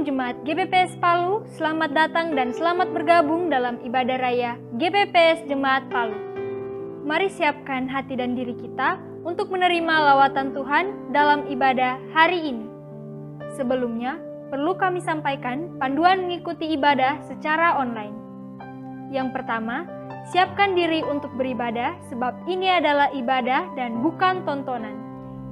Jemaat GPPS Palu, selamat datang dan selamat bergabung dalam ibadah raya GPPS Jemaat Palu. Mari siapkan hati dan diri kita untuk menerima lawatan Tuhan dalam ibadah hari ini. Sebelumnya, perlu kami sampaikan panduan mengikuti ibadah secara online. Yang pertama, siapkan diri untuk beribadah sebab ini adalah ibadah dan bukan tontonan.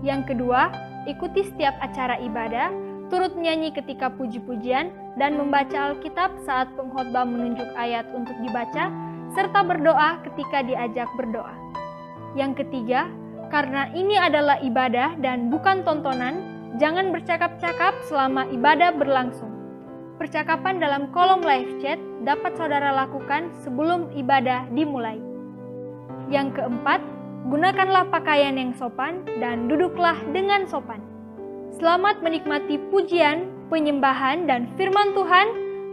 Yang kedua, ikuti setiap acara ibadah, turut menyanyi ketika puji-pujian, dan membaca Alkitab saat pengkhotbah menunjuk ayat untuk dibaca, serta berdoa ketika diajak berdoa. Yang ketiga, karena ini adalah ibadah dan bukan tontonan, jangan bercakap-cakap selama ibadah berlangsung. Percakapan dalam kolom live chat dapat saudara lakukan sebelum ibadah dimulai. Yang keempat, gunakanlah pakaian yang sopan dan duduklah dengan sopan. Selamat menikmati pujian, penyembahan, dan firman Tuhan.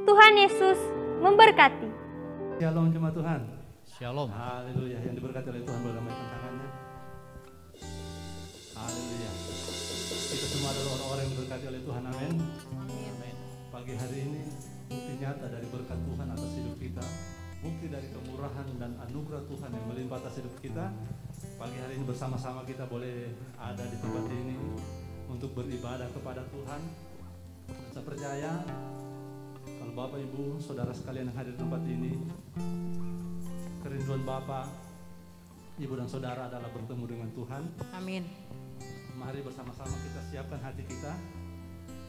Tuhan Yesus memberkati. Shalom jemaat Tuhan. Shalom. Haleluya. Yang diberkati oleh Tuhan berdamaikan tangannya. Haleluya. Kita semua adalah orang-orang yang diberkati oleh Tuhan. Amin. Amin. Pagi hari ini bukti nyata dari berkat Tuhan atas hidup kita. Bukti dari kemurahan dan anugerah Tuhan yang melimpah atas hidup kita. Pagi hari ini bersama-sama kita boleh ada di tempat ini untuk beribadah kepada Tuhan. Saya percaya kalau Bapak, Ibu, Saudara sekalian yang hadir di tempat ini, kerinduan Bapak, Ibu dan Saudara adalah bertemu dengan Tuhan. Amin. Mari bersama-sama kita siapkan hati kita.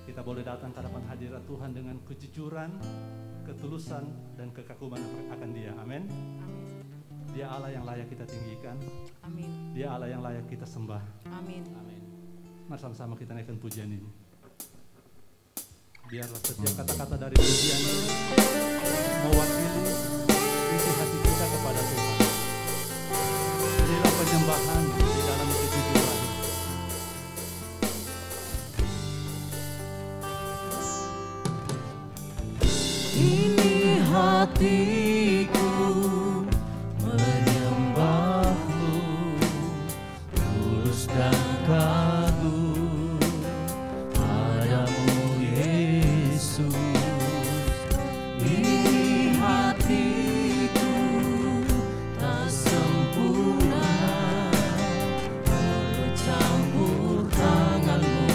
Kita boleh datang ke hadapan hadirat Tuhan dengan kejujuran, ketulusan, dan kekaguman akan Dia. Amin. Dia Allah yang layak kita tinggikan. Amin. Dia Allah yang layak kita sembah. Amin. Amin. Mari sama-sama kita naikkan pujian ini. Biarlah setiap kata-kata dari pujian ini mewakili isi hati kita kepada Tuhan. Inilah penyembahan di dalam kejujuran. Ini hatiku menyembahmu, tulus dan kagum padamu Yesus. Ini hatiku tak sempurna, bercampur tanganmu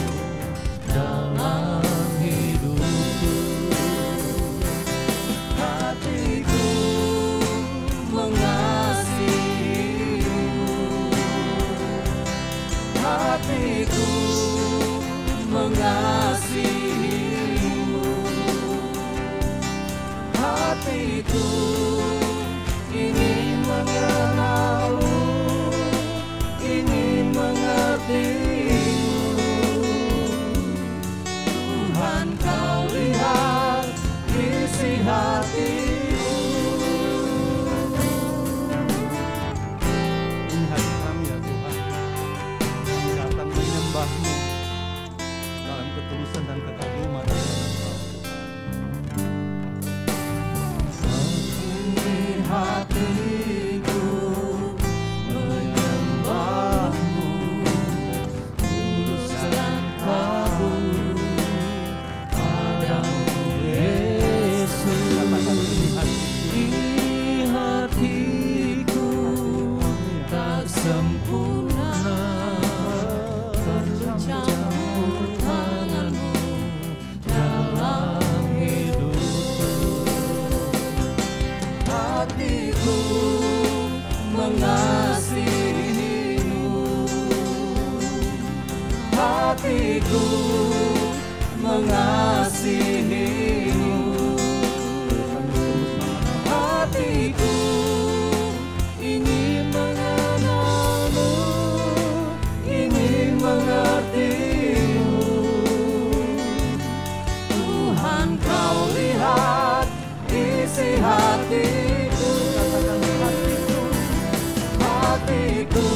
dalam hidupku. Hatiku mengasihimu, hatiku mengasihimu, hatiku ingin mengenalmu, ingin mengertimu. Tuhan, kau lihat isi hatiku. Ini hati kami ya Tuhan. Kami datang menyembah-Mu dalam ketulusan dan kekaguman. Ini hatiku menyembahmu, tulus dan kagum padamu Yesus. Katakan ini hati. Ini hatiku tak sempurna, bercampur tanganmu dalam hidupku. Hatiku mengasihimu, hatiku mengasihimu, hatiku ingin mengenalmu, ingin mengertimu. Tuhan, kau lihat isi hatiku. Hatiku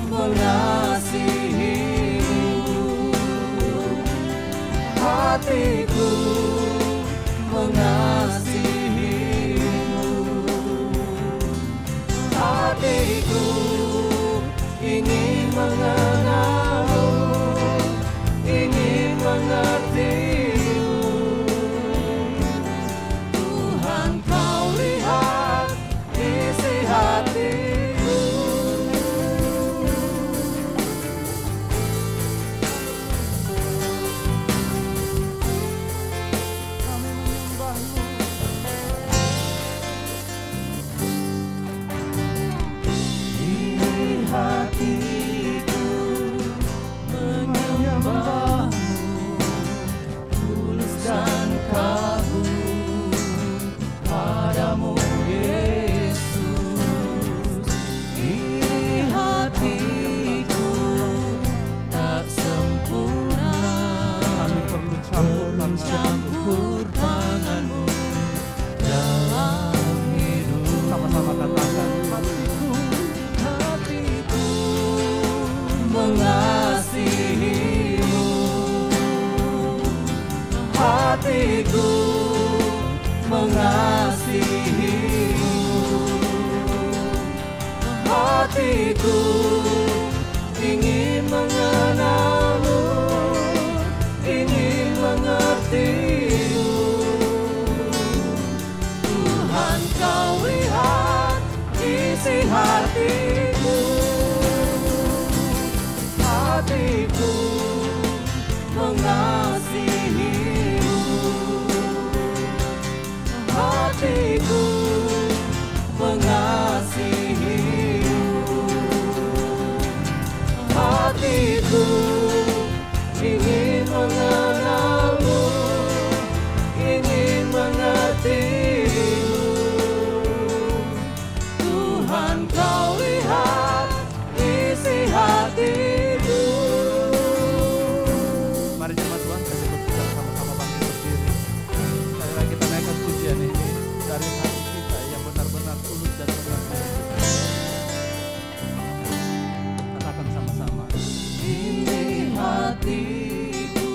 mengasihimu, hatiku mengasihimu, hatiku ingin mengenalmu, ingin mengertimu. mengasihimu. Hatiku mengasihimu. Hatiku ingin mengenalmu, ingin mengertimu. Tuhan, kau lihat isi hatiku. Hatiku mengasihimu. Hatiku mengasihimu. Hatiku ingin mengenalmu, ingin mengertimu. Tuhan, kau lihat isi hatiku. Mari jemaat Tuhan, kasih kita sama-sama bangkit berdiri. Sekali lagi kita naikkan pujian ini dari hati kita yang benar-benar tulus dan benar. Katakan sama-sama. Ini hatiku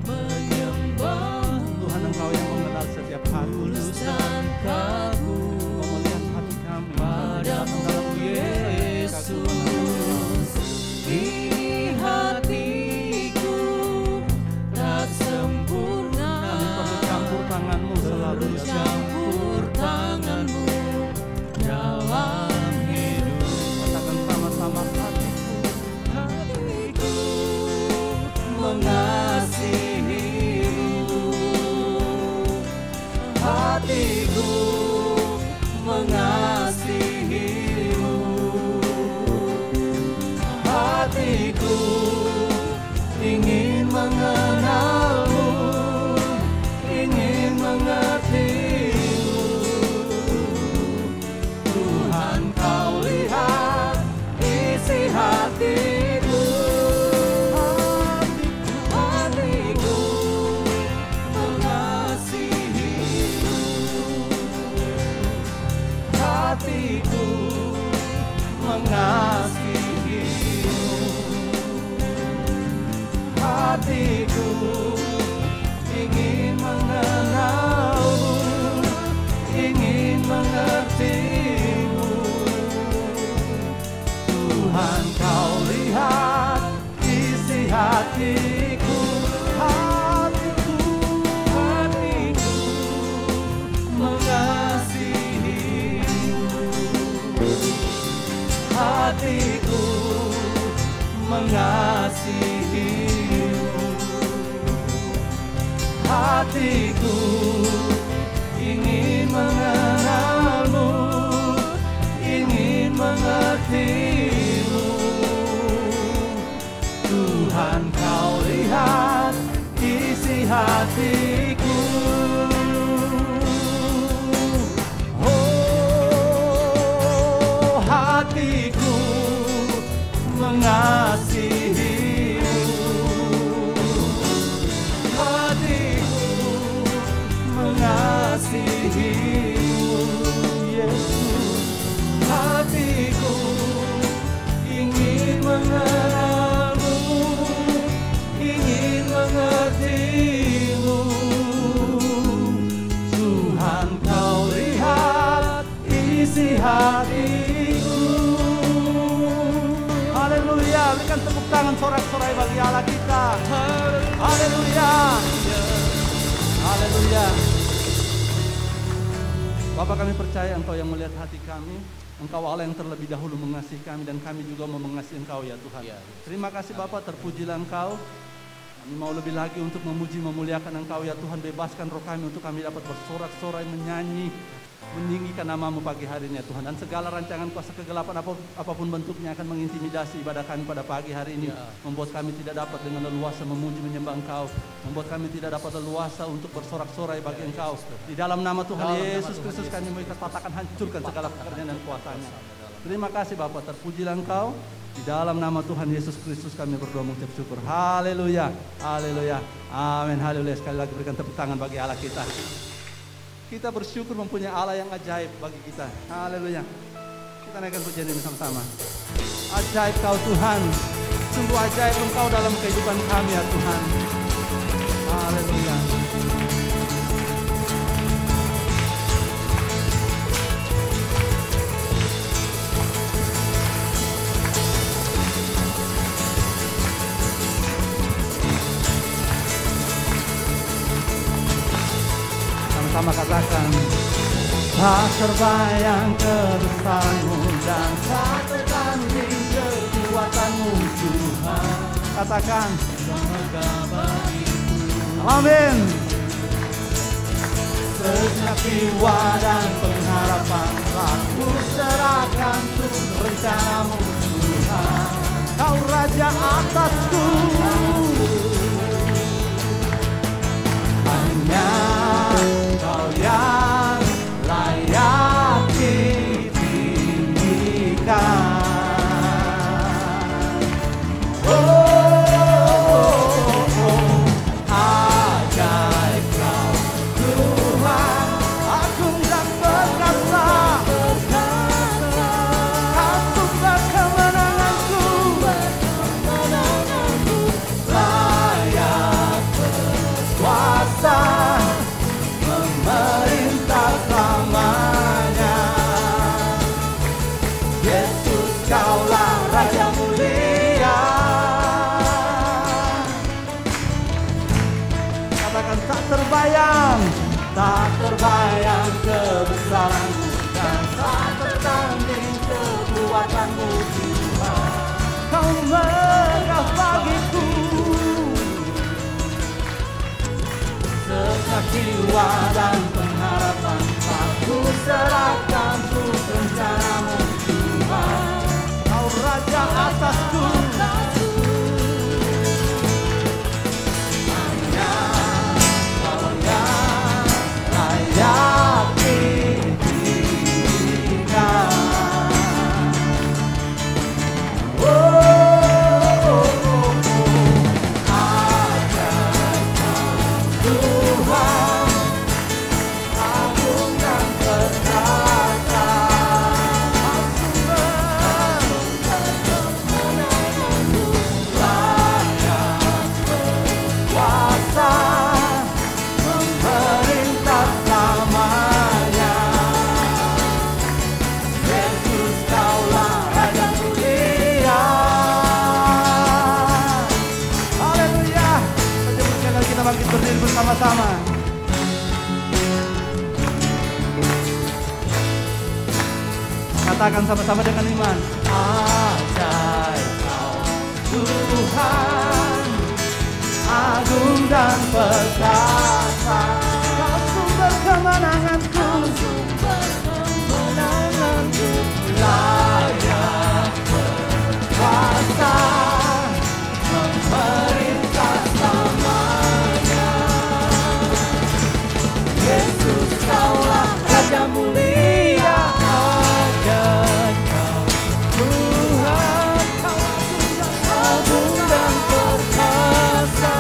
menyembah Tuhan, Engkau yang mengenal setiap hati. tulus dan kagum Engkau melihat hati kami. padamu Yesus. Ini hatiku tak sempurna, Kami perlu campur tangan-Mu selalu ya Tuhan. campur tanganmu dalam hidup. Katakan sama-sama hatiku. Hatiku mengasihimu. Hatiku mengasihimu. Hatiku ingin mengenalmu, ingin mengertimu. Tuhan, kau lihat isi hatiku. Hatiku mengasihimu. Hatiku mengasihimu. Hatiku ingin mengenalmu, ingin mengertimu. Tuhan, kau lihat isi hatiku. Hatiku, hatiku mengasihimu. Hatiku mengasihimu. Hatiku ingin mengenalmu, ingin mengertimu. Tuhan, kau lihat isi hatiku. Oh, hatiku mengasihimu. Hatiku mengasihimu, Yesus. Hatiku ingin mengenalmu, ingin mengertimu. Tuhan, kau lihat isi hatiku. Haleluya, berikan tepuk tangan sorak-sorai bagi Allah kita. Haleluya. Haleluya. Bapa, kami percaya Engkau yang melihat hati kami. Engkau Allah yang terlebih dahulu mengasihi kami dan kami juga mau mengasihi Engkau ya Tuhan. Terima kasih Bapa, terpujilah Engkau. Kami mau lebih lagi untuk memuji, memuliakan Engkau ya Tuhan. Bebaskan roh kami untuk kami dapat bersorak-sorai, menyanyi, meninggikan nama-Mu pagi hari ini ya Tuhan. Dan segala rancangan kuasa kegelapan apapun bentuknya akan mengintimidasi ibadah kami pada pagi hari ini, membuat kami tidak dapat dengan leluasa memuji menyembah Engkau, membuat kami tidak dapat leluasa untuk bersorak-sorai bagi Engkau. Di dalam nama Tuhan Yesus Kristus kami mau katakan hancurkan segala pekerjaan dan kuasanya. Terima kasih Bapa, terpujilah Engkau. Di dalam nama Tuhan Yesus Kristus kami berdoa mengucap syukur. Haleluya, haleluya, amin, haleluya. Sekali lagi berikan tepuk tangan bagi Allah kita. Kita bersyukur mempunyai Allah yang ajaib bagi kita. Haleluya. Kita naikkan pujian ini sama-sama. Ajaib Kau Tuhan, sungguh ajaib Engkau dalam kehidupan kami ya Tuhan. Haleluya. Sama katakan, tak terbayang kebesaran-Mu dan tak tertanding kekuatan-Mu Tuhan. Katakan, Bermegah bagiku. amin. Sejak jiwa dan pengharapan telah ku serahkan untuk rencana-Mu Tuhan. Kau Raja atasku, Hanya Kau yang layak ditinggikan. Ajaib Kau Tuhan, agung dan perkasa, Kau sumber kemenanganku. layak berkuasa, memerintah selamanya. Yesus, Kaulah Raja mulia. Katakan, tak terbayang, Tak terbayang kebesaran-Mu dan tak tertanding kekuatan-Mu Tuhan. Kau megah bagiku. Sejak jiwa dan pengharapan telah ku serahkan untuk rencana-Mu Tuhan. Kau Raja atasku, Hanya Kau yang layak ditinggikan. Ajaib Tuhan, agung dan perkasa. Kuasa memerintah selamanya. Yesus, Kaulah Raja mulia. haleluya. Sejak kita bangkit berdiri bersama-sama. Katakan sama-sama dengan iman. Ajaib Kau Tuhan, agung dan perkasa. Kau sumber kemenanganku. Layak berkuasa, memerintah selamanya. Yesus, Kaulah Raja mulia. Ajaib Kau Tuhan, agung dan perkasa.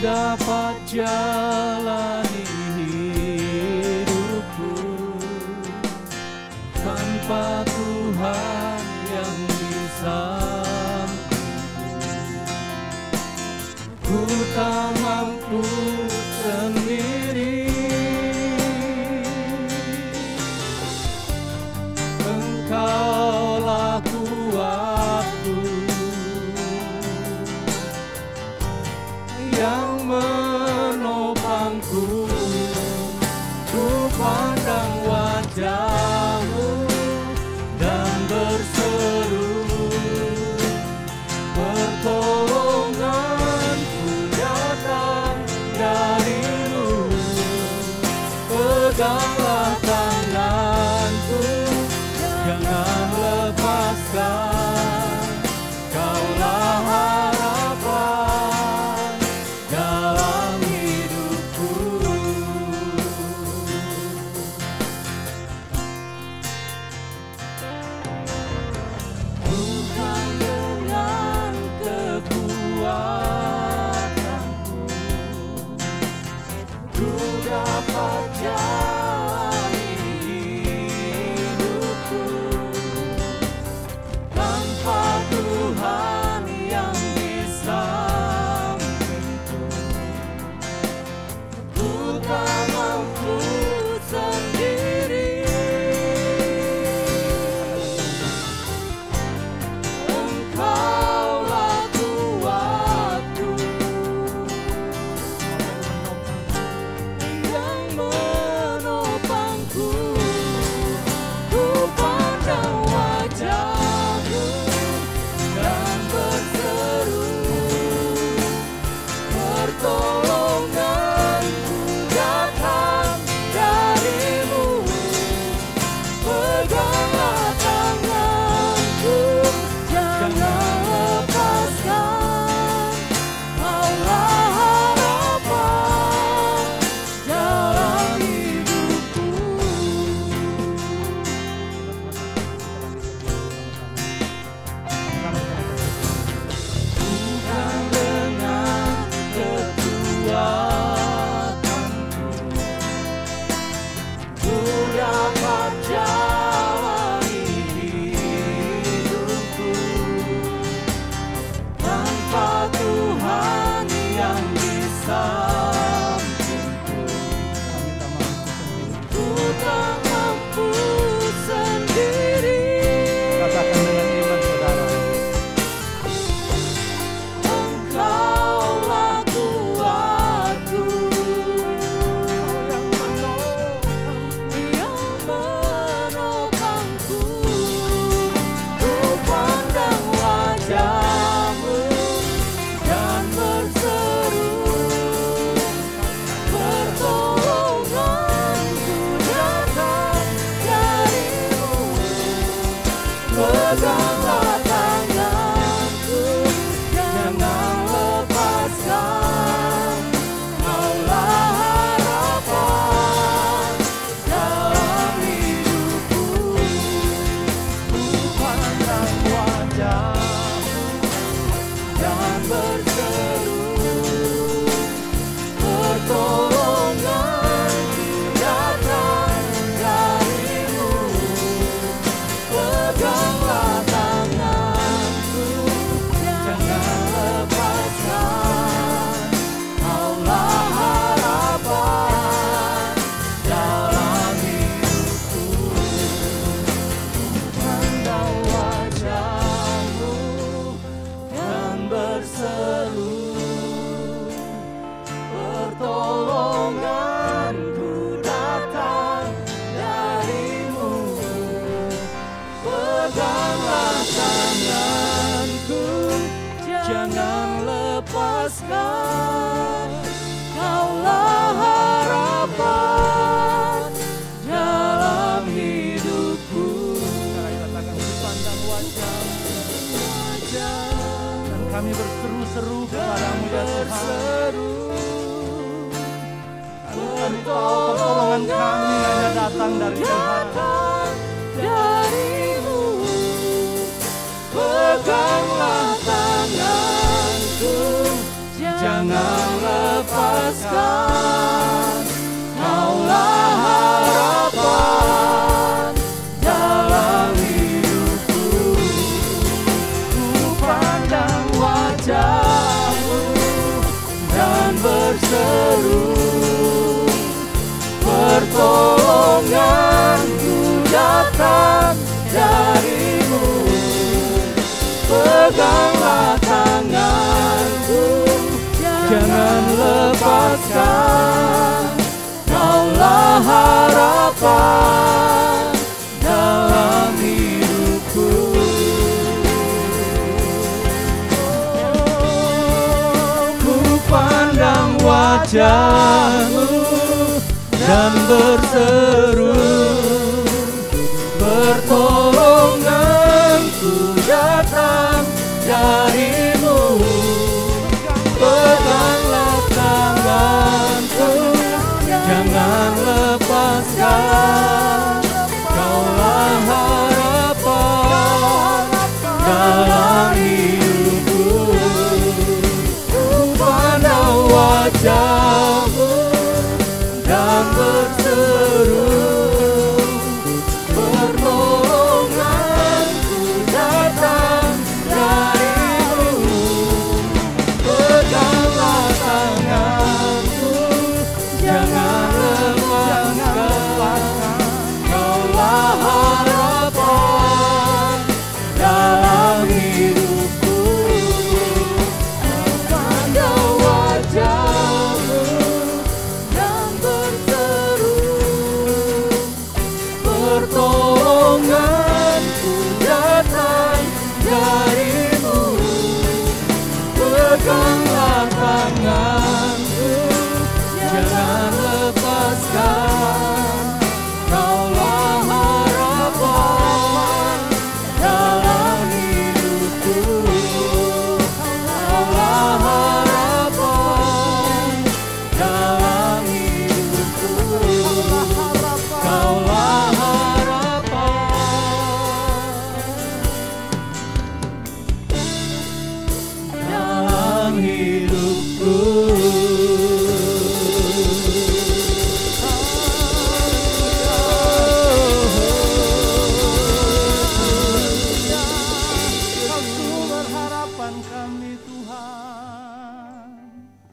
dapat jalani hidupku tanpa Tuhan yang di sampingku. Ku tak mampu sendiri, Engkaulah kuatku yang menopangku. Ku pandang wajah-Mu dan berseru, pertolonganku datang dari-Mu. Peganglah tanganku, jangan lepaskan, Kaulah harapan dalam hidupku. Bukan dengan kekuatanku ku dapat jalani hidupku tanpa Tuhan yang di sampingku. Ku tak mampu sendiri, Engkaulah kuatku yang menopangku. Ku pandang wajah-Mu dan berseru, pertolonganku datang dari-Mu. Peganglah tanganku, jangan lepaskan, Kaulah harapan dalam hidupku. Bukan dengan kekuatanku ku dapat jalani hidupku tanpa Tuhan yang di sampingku. Ku tak mampu sendiri. Katakan dengan iman, saudara. Engkaulah kuatku yang menopangku. Ku pandang wajah-Mu dan berseru, pertolonganku datang dari-Mu. Peganglah tanganku, jangan lepaskan, Kaulah harapan dalam hidupku. Ku pandang wajah-Mu dan berseru, pertolonganku datang dari-Mu. Peganglah tanganku, jangan lepaskan, Kaulah harapan dalam hidupku. Pandang wajah-Mu dan berseru, pertolonganku datang dari-Mu. Peganglah tanganku, jangan lepaskan, Kaulah harapan dalam hidupku. Pandang wajah-Mu dan kami berseru-seru kepadamu ya Tuhan. Kami tahu pertolongan kami hanya datang dari Tuhan. Dari-Mu. Peganglah tanganku, jangan lepaskan, Kaulah harapan dalam hidupku. Ku pandang wajah-Mu dan berseru, pertolonganku datang dari-Mu. Peganglah tanganku, jangan lepaskan, Kaulah harapan dalam hidupku. Ku pandang wajah-Mu dan berseru, pertolonganku datang dari-Mu. Peganglah tanganku, jangan lepaskan, Kaulah harapan dalam hidupku. Ku pandang wajah-Mu dan berseru, pertolonganku datang dari-Mu. Peganglah tanganku, jangan lepaskan, Kaulah harapan dalam hidupku. Pandang wajah-Mu dan berseru, pertolonganku datang dari-Mu. Peganglah tanganku, jangan lepaskan, Kaulah harapan dalam hidupku. Kaulah harapan dalam hidupku. Kaulah harapan dalam hidupku. Kau sumber harapan kami, Tuhan.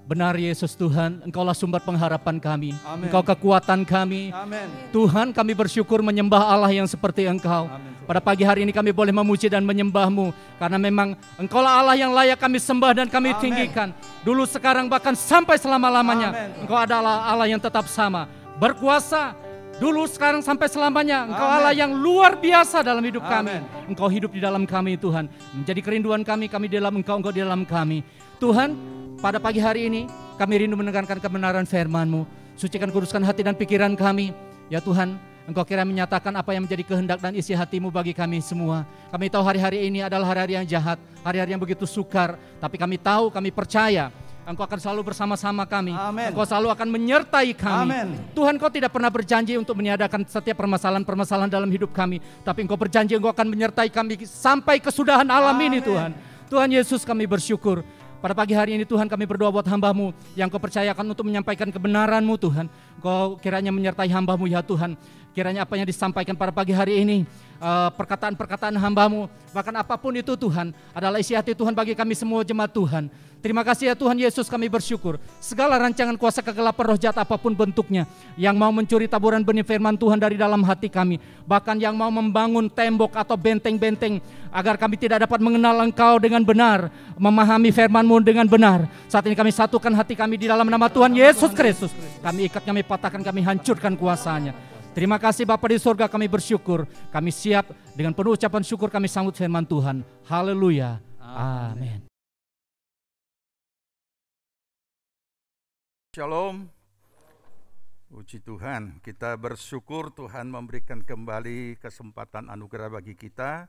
Benar Yesus Tuhan, Engkaulah sumber pengharapan kami. Amin. Engkau kekuatan kami. Amin. Tuhan, kami bersyukur menyembah Allah yang seperti Engkau. Amin. Pada pagi hari ini kami boleh memuji dan menyembah-Mu, karena memang Engkaulah Allah yang layak kami sembah dan kami Amin. tinggikan. Dulu, sekarang, bahkan sampai selama-lamanya. Amin. Engkau adalah Allah yang tetap sama, berkuasa. Dulu, sekarang, sampai selamanya. Engkau Amin. Allah yang luar biasa dalam hidup kami. Amin. Engkau hidup di dalam kami, Tuhan. Menjadi kerinduan kami di dalam Engkau, Engkau di dalam kami. Tuhan, pada pagi hari ini kami rindu mendengarkan kebenaran firman-Mu. Sucikan, kuduskan hati dan pikiran kami. Ya Tuhan, Engkau kira menyatakan apa yang menjadi kehendak dan isi hati-Mu bagi kami semua. Kami tahu hari-hari ini adalah hari-hari yang jahat, hari-hari yang begitu sukar. Tapi kami tahu, kami percaya Engkau akan selalu bersama-sama kami. Amin. Engkau selalu akan menyertai kami. Amin. Tuhan, Engkau tidak pernah berjanji untuk meniadakan setiap permasalahan-permasalahan dalam hidup kami. Tapi Engkau berjanji Engkau akan menyertai kami sampai kesudahan alam ini, Amin. Tuhan. Tuhan Yesus, kami bersyukur. Pada pagi hari ini Tuhan, kami berdoa buat hamba-Mu yang Kau percayakan untuk menyampaikan kebenaran-Mu, Tuhan. Kau kiranya menyertai hamba-Mu ya Tuhan. Kiranya apa yang disampaikan pada pagi hari ini, perkataan-perkataan hamba-Mu, bahkan apapun itu Tuhan, adalah isi hati Tuhan bagi kami semua jemaat Tuhan. Terima kasih ya Tuhan Yesus, kami bersyukur. Segala rancangan kuasa kegelapan roh jahat apapun bentuknya, yang mau mencuri taburan benih firman Tuhan dari dalam hati kami, bahkan yang mau membangun tembok atau benteng-benteng agar kami tidak dapat mengenal Engkau dengan benar, memahami firman-Mu dengan benar. Saat ini kami satukan hati kami di dalam nama Tuhan Yesus Kristus. Kami ikat, kami patahkan, kami hancurkan kuasanya. Terima kasih Bapa di surga, kami bersyukur. Kami siap dengan penuh ucapan syukur kami sambut firman Tuhan. Haleluya. Amin. Shalom. Puji Tuhan, kita bersyukur Tuhan memberikan kembali kesempatan anugerah bagi kita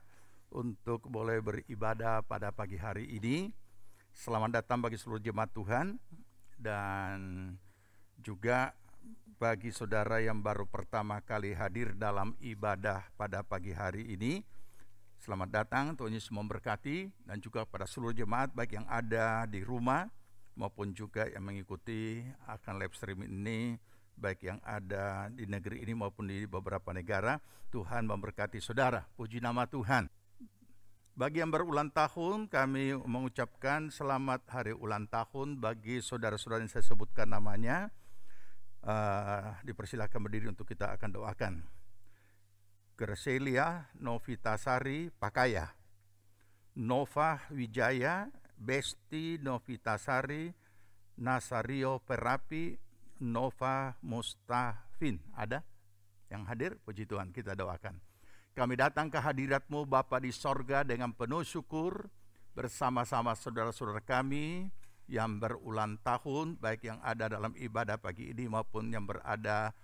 untuk boleh beribadah pada pagi hari ini. Selamat datang bagi seluruh jemaat Tuhan, dan juga bagi saudara yang baru pertama kali hadir dalam ibadah pada pagi hari ini. Selamat datang, Tuhan Yesus memberkati, dan juga pada seluruh jemaat baik yang ada di rumah maupun juga yang mengikuti akan live stream ini, baik yang ada di negeri ini maupun di beberapa negara. Tuhan memberkati saudara. Puji nama Tuhan. Bagi yang berulang tahun, kami mengucapkan selamat hari ulang tahun bagi saudara-saudara yang saya sebutkan namanya. Dipersilakan berdiri untuk kita akan doakan. Gracelia Novitasari Pakaya, Nova Wijaya, Besti Novitasari, Nasario Perapi, Nova Mustafin. Ada yang hadir? Puji Tuhan, kita doakan. Kami datang ke hadirat-Mu Bapa di sorga dengan penuh syukur bersama-sama saudara-saudara kami yang berulang tahun, baik yang ada dalam ibadah pagi ini maupun yang berada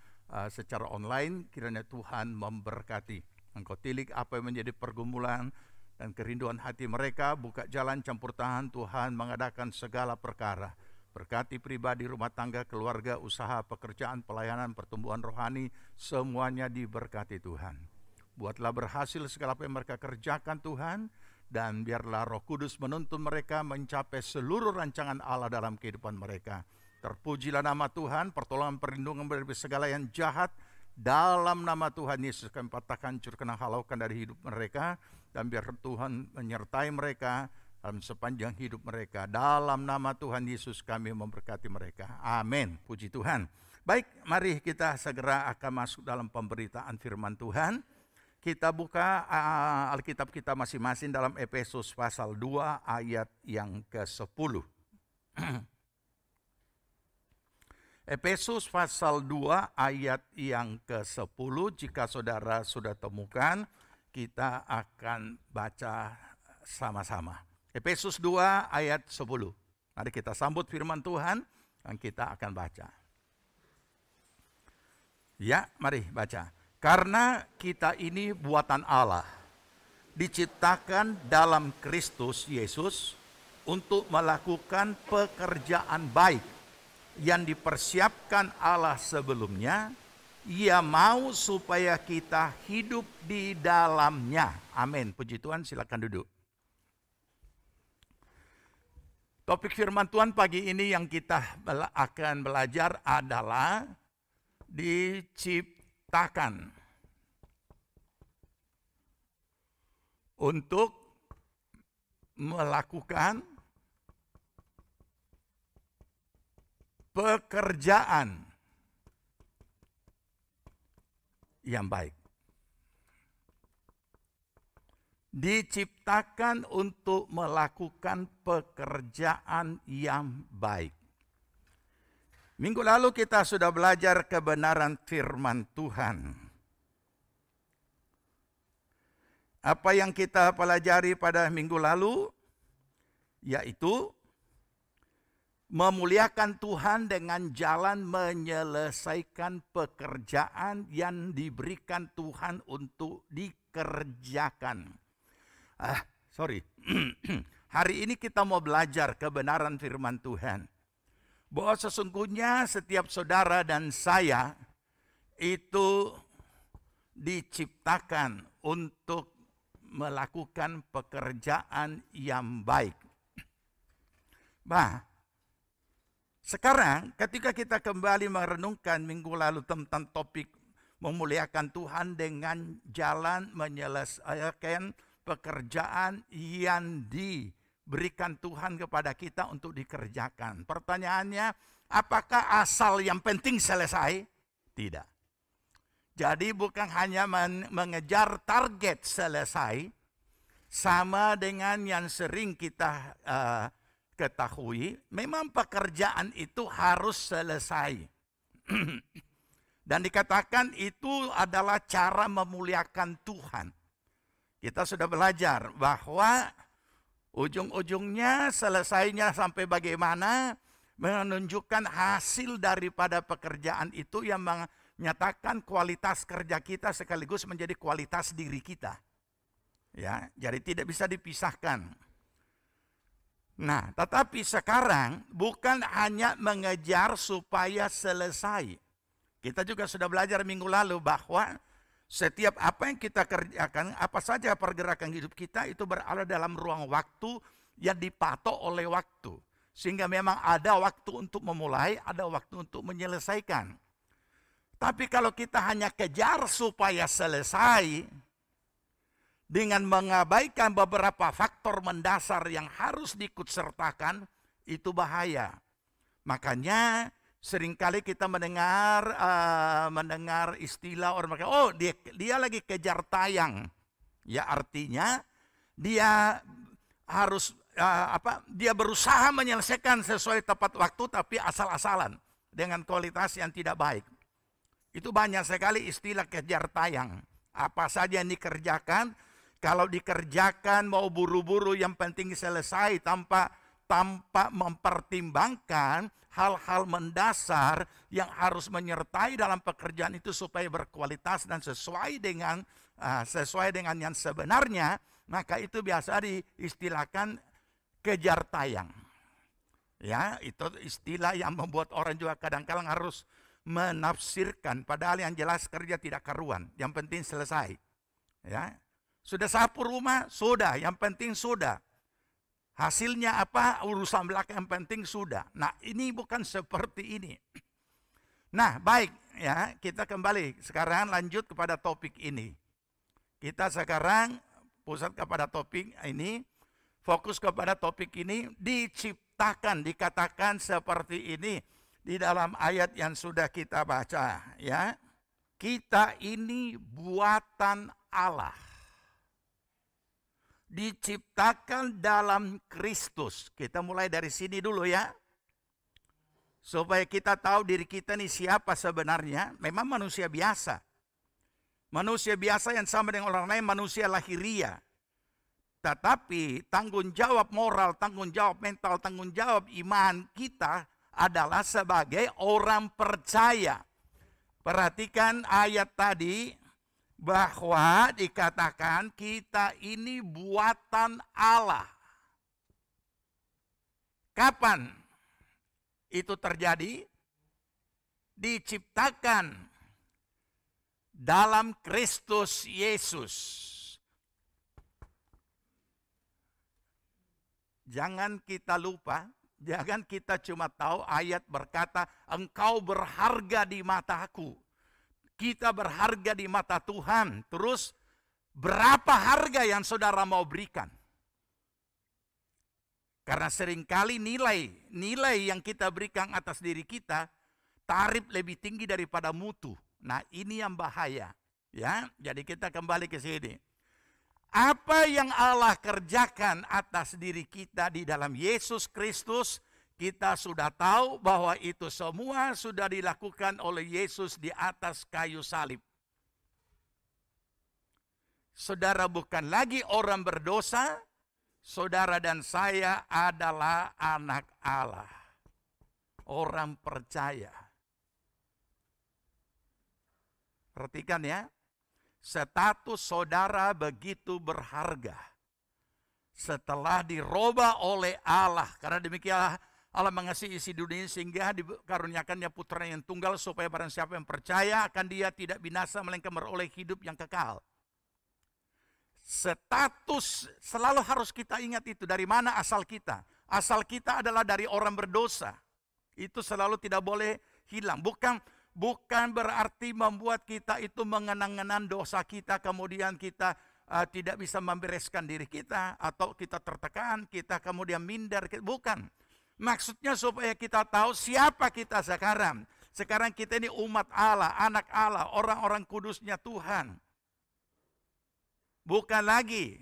secara online. Kiranya Tuhan memberkati. Engkau tilik apa yang menjadi pergumulan dan kerinduan hati mereka. Buka jalan campur tangan Tuhan mengadakan segala perkara. Berkati pribadi, rumah tangga, keluarga, usaha, pekerjaan, pelayanan, pertumbuhan rohani, semuanya diberkati Tuhan. Buatlah berhasil segala apa yang mereka kerjakan Tuhan, dan biarlah Roh Kudus menuntun mereka mencapai seluruh rancangan Allah dalam kehidupan mereka. Terpujilah nama Tuhan, pertolongan perlindungan dari segala yang jahat. Dalam nama Tuhan Yesus kami patahkan, hancurkan, halaukan dari hidup mereka. Dan biar Tuhan menyertai mereka dalam sepanjang hidup mereka. Dalam nama Tuhan Yesus kami memberkati mereka. Amin. Puji Tuhan. Baik, mari kita segera akan masuk dalam pemberitaan firman Tuhan. Kita buka Alkitab kita masing-masing dalam Efesus pasal 2 ayat yang ke-10. Efesus pasal 2 ayat yang ke-10. Jika saudara sudah temukan, kita akan baca sama-sama. Efesus 2 ayat 10. Mari kita sambut firman Tuhan dan kita akan baca. Ya, mari baca. Karena kita ini buatan Allah, diciptakan dalam Kristus Yesus untuk melakukan pekerjaan baik yang dipersiapkan Allah sebelumnya. Ia mau supaya kita hidup di dalamnya. Amin. Puji Tuhan, silakan duduk. Topik firman Tuhan pagi ini yang kita akan belajar adalah diciptakan untuk melakukan pekerjaan yang baik. Diciptakan untuk melakukan pekerjaan yang baik. Minggu lalu kita sudah belajar kebenaran firman Tuhan. Apa yang kita pelajari pada minggu lalu? Yaitu memuliakan Tuhan dengan jalan menyelesaikan pekerjaan yang diberikan Tuhan untuk dikerjakan. Hari ini kita mau belajar kebenaran firman Tuhan. Bahwa sesungguhnya setiap saudara dan saya itu diciptakan untuk melakukan pekerjaan yang baik. Sekarang ketika kita kembali merenungkan minggu lalu tentang topik memuliakan Tuhan dengan jalan menyelesaikan pekerjaan yang diberikan Tuhan kepada kita untuk dikerjakan. Pertanyaannya, apakah asal yang penting selesai? Tidak. Jadi bukan hanya mengejar target selesai, sama dengan yang sering kita ketahui, memang pekerjaan itu harus selesai. Dan dikatakan itu adalah cara memuliakan Tuhan. Kita sudah belajar bahwa ujung-ujungnya selesainya sampai bagaimana menunjukkan hasil daripada pekerjaan itu yang menyatakan kualitas kerja kita sekaligus menjadi kualitas diri kita. Ya, jadi tidak bisa dipisahkan. Nah, tetapi sekarang bukan hanya mengejar supaya selesai. Kita juga sudah belajar minggu lalu bahwa setiap apa yang kita kerjakan, apa saja pergerakan hidup kita itu berada dalam ruang waktu yang dipatok oleh waktu. Sehingga memang ada waktu untuk memulai, ada waktu untuk menyelesaikan. Tapi kalau kita hanya kejar supaya selesai, dengan mengabaikan beberapa faktor mendasar yang harus diikutsertakan, itu bahaya. Makanya seringkali kita mendengar istilah orang, oh dia lagi kejar tayang. Ya artinya dia harus dia berusaha menyelesaikan sesuai tepat waktu tapi asal-asalan dengan kualitas yang tidak baik. Itu banyak sekali istilah kejar tayang. Apa saja yang dikerjakan, kalau dikerjakan mau buru-buru yang penting selesai tanpa mempertimbangkan hal-hal mendasar yang harus menyertai dalam pekerjaan itu supaya berkualitas dan sesuai dengan yang sebenarnya, maka itu biasa diistilahkan kejar tayang. Ya, itu istilah yang membuat orang juga kadang-kadang harus menafsirkan, padahal yang jelas kerja tidak karuan, yang penting selesai. Ya, sudah sapu rumah, sudah, yang penting sudah. Hasilnya apa, urusan belakang, yang penting sudah. Nah, ini bukan seperti ini. Nah, baik ya, kita kembali sekarang lanjut kepada topik ini. Kita sekarang pusat kepada topik ini, fokus kepada topik ini, dikatakan seperti ini di dalam ayat yang sudah kita baca ya. Kita ini buatan Allah. Diciptakan dalam Kristus. Kita mulai dari sini dulu ya. Supaya kita tahu diri kita ini siapa sebenarnya. Memang manusia biasa. Manusia biasa yang sama dengan orang lain, manusia lahiriah. Tetapi tanggung jawab moral, tanggung jawab mental, tanggung jawab iman kita adalah sebagai orang percaya. Perhatikan ayat tadi bahwa dikatakan kita ini buatan Allah. Kapan itu terjadi? Diciptakan dalam Kristus Yesus. Jangan kita lupa, jangan kita cuma tahu ayat berkata, engkau berharga di mataku. Kita berharga di mata Tuhan. Terus berapa harga yang saudara mau berikan? Karena seringkali nilai yang kita berikan atas diri kita, tarif lebih tinggi daripada mutu. Nah, ini yang bahaya, ya. Jadi kita kembali ke sini. Apa yang Allah kerjakan atas diri kita di dalam Yesus Kristus, kita sudah tahu bahwa itu semua sudah dilakukan oleh Yesus di atas kayu salib. Saudara bukan lagi orang berdosa, saudara dan saya adalah anak Allah. Orang percaya. Perhatikan ya, status saudara begitu berharga. Setelah dirubah oleh Allah, karena demikianlah Allah mengasihi isi dunia sehingga dikaruniakannya putra yang tunggal supaya barang siapa yang percaya akan dia tidak binasa melainkan beroleh hidup yang kekal. Status selalu harus kita ingat itu. Dari mana asal kita? Asal kita adalah dari orang berdosa. Itu selalu tidak boleh hilang. Bukan berarti membuat kita itu mengenang-enang dosa kita, kemudian kita tidak bisa membereskan diri kita, atau kita tertekan, kita kemudian minder. Bukan. Maksudnya supaya kita tahu siapa kita sekarang. Sekarang kita ini umat Allah, anak Allah, orang-orang kudusnya Tuhan. Bukan lagi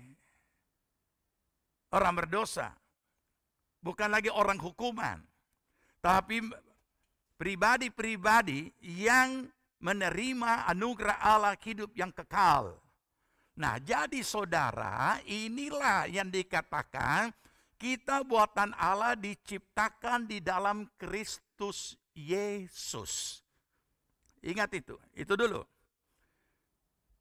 orang berdosa. Bukan lagi orang hukuman. Tapi pribadi-pribadi yang menerima anugerah Allah hidup yang kekal. Nah, jadi saudara, inilah yang dikatakan kita buatan Allah diciptakan di dalam Kristus Yesus. Ingat itu dulu.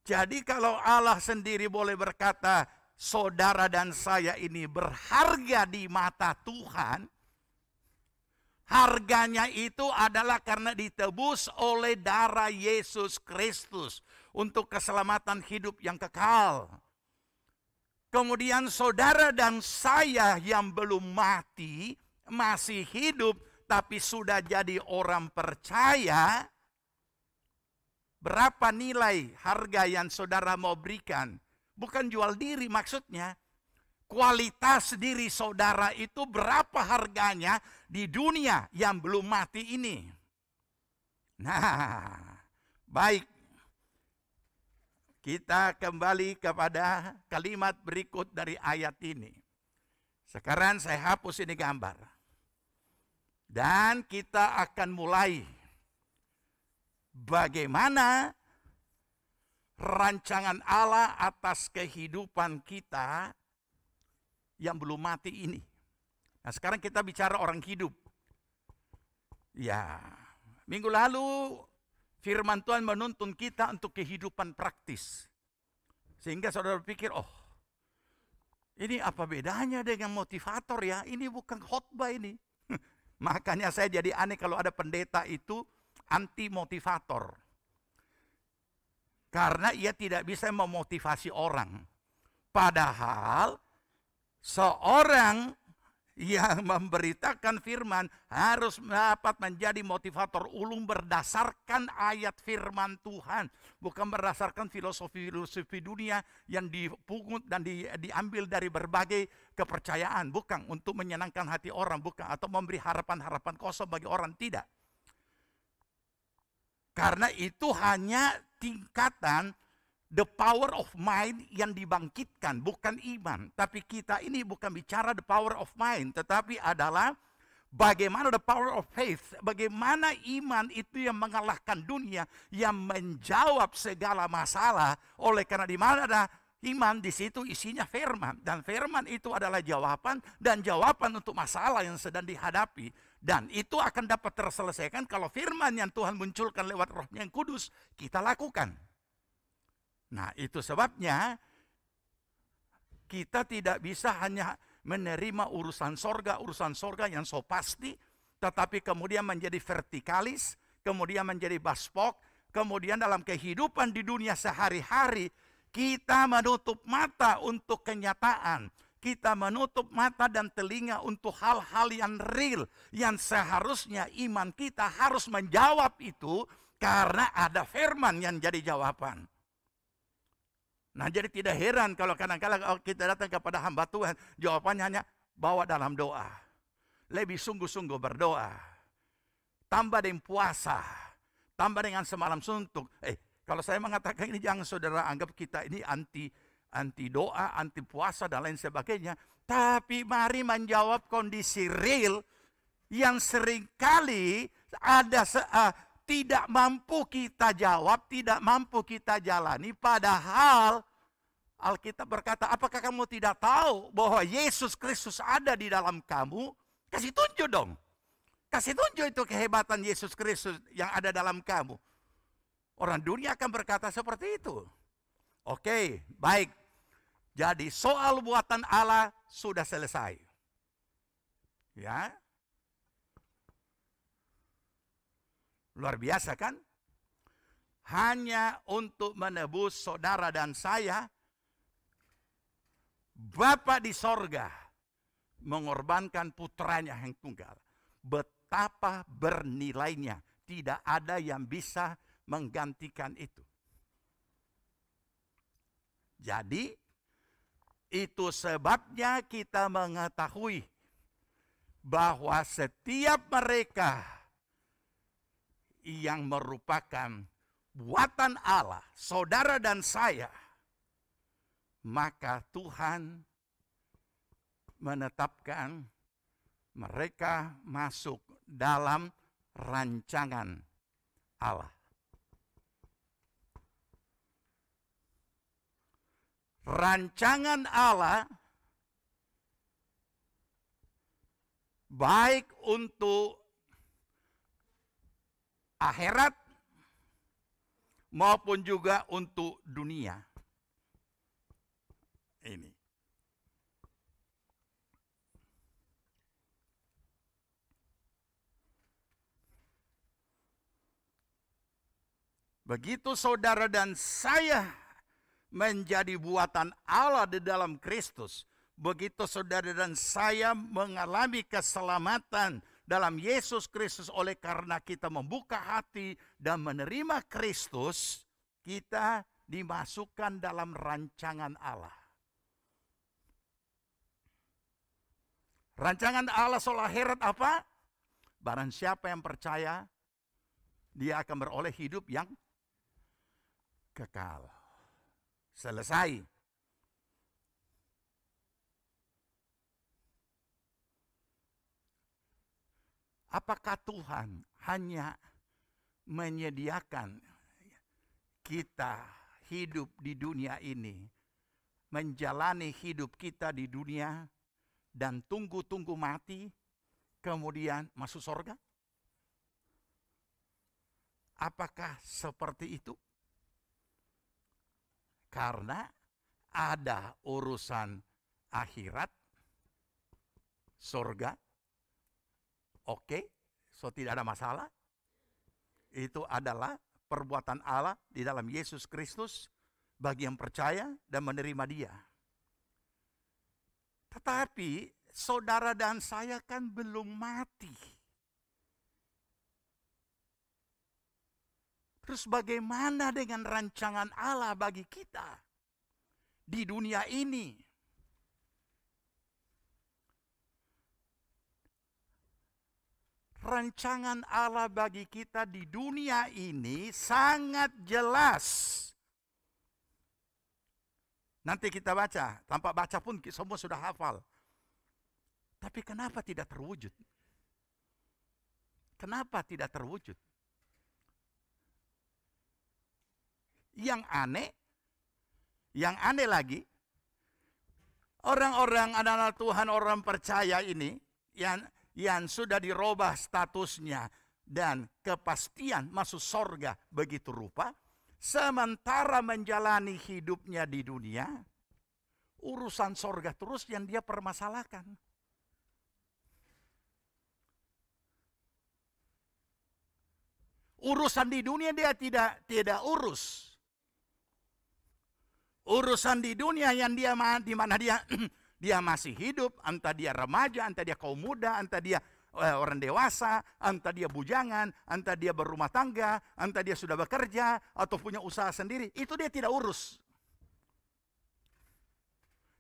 Jadi kalau Allah sendiri boleh berkata, saudara dan saya ini berharga di mata Tuhan, harganya itu adalah karena ditebus oleh darah Yesus Kristus untuk keselamatan hidup yang kekal. Kemudian saudara dan saya yang belum mati masih hidup tapi sudah jadi orang percaya, berapa nilai harga yang saudara mau berikan? Bukan jual diri maksudnya. Kualitas diri saudara itu berapa harganya di dunia yang belum mati ini. Nah, baik. Kita kembali kepada kalimat berikut dari ayat ini. Sekarang saya hapus ini gambar. Dan kita akan mulai bagaimana rancangan Allah atas kehidupan kita yang belum mati ini. Nah, sekarang kita bicara orang hidup. Ya, minggu lalu firman Tuhan menuntun kita untuk kehidupan praktis. Sehingga saudara pikir, oh, ini apa bedanya dengan motivator ya? Ini bukan khotbah ini. Makanya saya jadi aneh kalau ada pendeta itu anti motivator. Karena ia tidak bisa memotivasi orang. Padahal seorang yang memberitakan firman harus dapat menjadi motivator ulung berdasarkan ayat firman Tuhan. Bukan berdasarkan filosofi dunia yang dipungut dan diambil dari berbagai kepercayaan. Bukan untuk menyenangkan hati orang, bukan. Atau memberi harapan-harapan kosong bagi orang, tidak. Karena itu hanya tingkatan the power of mind yang dibangkitkan, bukan iman. Tapi kita ini bukan bicara the power of mind, tetapi adalah bagaimana the power of faith. Bagaimana iman itu yang mengalahkan dunia, yang menjawab segala masalah. Oleh karena di mana ada iman, di situ isinya firman. Dan firman itu adalah jawaban, dan jawaban untuk masalah yang sedang dihadapi. Dan itu akan dapat terselesaikan kalau firman yang Tuhan munculkan lewat Roh-Nya yang kudus, kita lakukan. Nah, itu sebabnya kita tidak bisa hanya menerima urusan sorga yang so pasti, tetapi kemudian menjadi vertikalis, kemudian menjadi baspok, kemudian dalam kehidupan di dunia sehari-hari, kita menutup mata untuk kenyataan. Kita menutup mata dan telinga untuk hal-hal yang real, yang seharusnya iman kita harus menjawab itu, karena ada firman yang jadi jawaban. Nah, jadi tidak heran kalau kadang-kadang kita datang kepada hamba Tuhan, jawabannya hanya bawa dalam doa. Lebih sungguh-sungguh berdoa. Tambah dengan puasa. Tambah dengan semalam suntuk. Kalau saya mengatakan ini, jangan saudara anggap kita ini anti doa, anti puasa, dan lain sebagainya. Tapi mari menjawab kondisi real yang seringkali ada tidak mampu kita jawab, tidak mampu kita jalani. Padahal Alkitab berkata, apakah kamu tidak tahu bahwa Yesus Kristus ada di dalam kamu? Kasih tunjuk dong. Kasih tunjuk itu kehebatan Yesus Kristus yang ada dalam kamu. Orang dunia akan berkata seperti itu. Oke, baik. Jadi soal buatan Allah sudah selesai. Ya. Luar biasa kan? Hanya untuk menebus saudara dan saya, Bapa di sorga mengorbankan putranya yang tunggal. Betapa bernilainya. Tidak ada yang bisa menggantikan itu. Jadi, itu sebabnya kita mengetahui bahwa setiap mereka yang merupakan buatan Allah, saudara dan saya, maka Tuhan menetapkan mereka masuk dalam rancangan Allah. Rancangan Allah baik untuk akhirat maupun juga untuk dunia ini. Begitu saudara dan saya menjadi buatan Allah di dalam Kristus, begitu saudara dan saya mengalami keselamatan dalam Yesus Kristus oleh karena kita membuka hati dan menerima Kristus, kita dimasukkan dalam rancangan Allah. Rancangan Allah soal akhirat apa? Barang siapa yang percaya, dia akan beroleh hidup yang kekal. Selesai. Apakah Tuhan hanya menyediakan kita hidup di dunia ini, menjalani hidup kita di dunia, dan tunggu-tunggu mati, kemudian masuk surga? Apakah seperti itu? Karena ada urusan akhirat, surga, oke, so tidak ada masalah. Itu adalah perbuatan Allah di dalam Yesus Kristus bagi yang percaya dan menerima Dia. Tetapi saudara dan saya kan belum mati. Terus bagaimana dengan rancangan Allah bagi kita di dunia ini? Rancangan Allah bagi kita di dunia ini sangat jelas. Nanti kita baca, tanpa baca pun semua sudah hafal. Tapi kenapa tidak terwujud? Kenapa tidak terwujud? Yang aneh lagi, orang-orang anak-anak Tuhan, orang percaya ini, yang sudah dirubah statusnya dan kepastian masuk surga begitu rupa, sementara menjalani hidupnya di dunia, urusan surga terus yang dia permasalahkan. Urusan di dunia dia tidak urus. Urusan di dunia yang di mana dia masih hidup, entah dia remaja, entah dia kaum muda, entah dia orang dewasa, entah dia bujangan, entah dia berumah tangga, entah dia sudah bekerja atau punya usaha sendiri, itu dia tidak urus.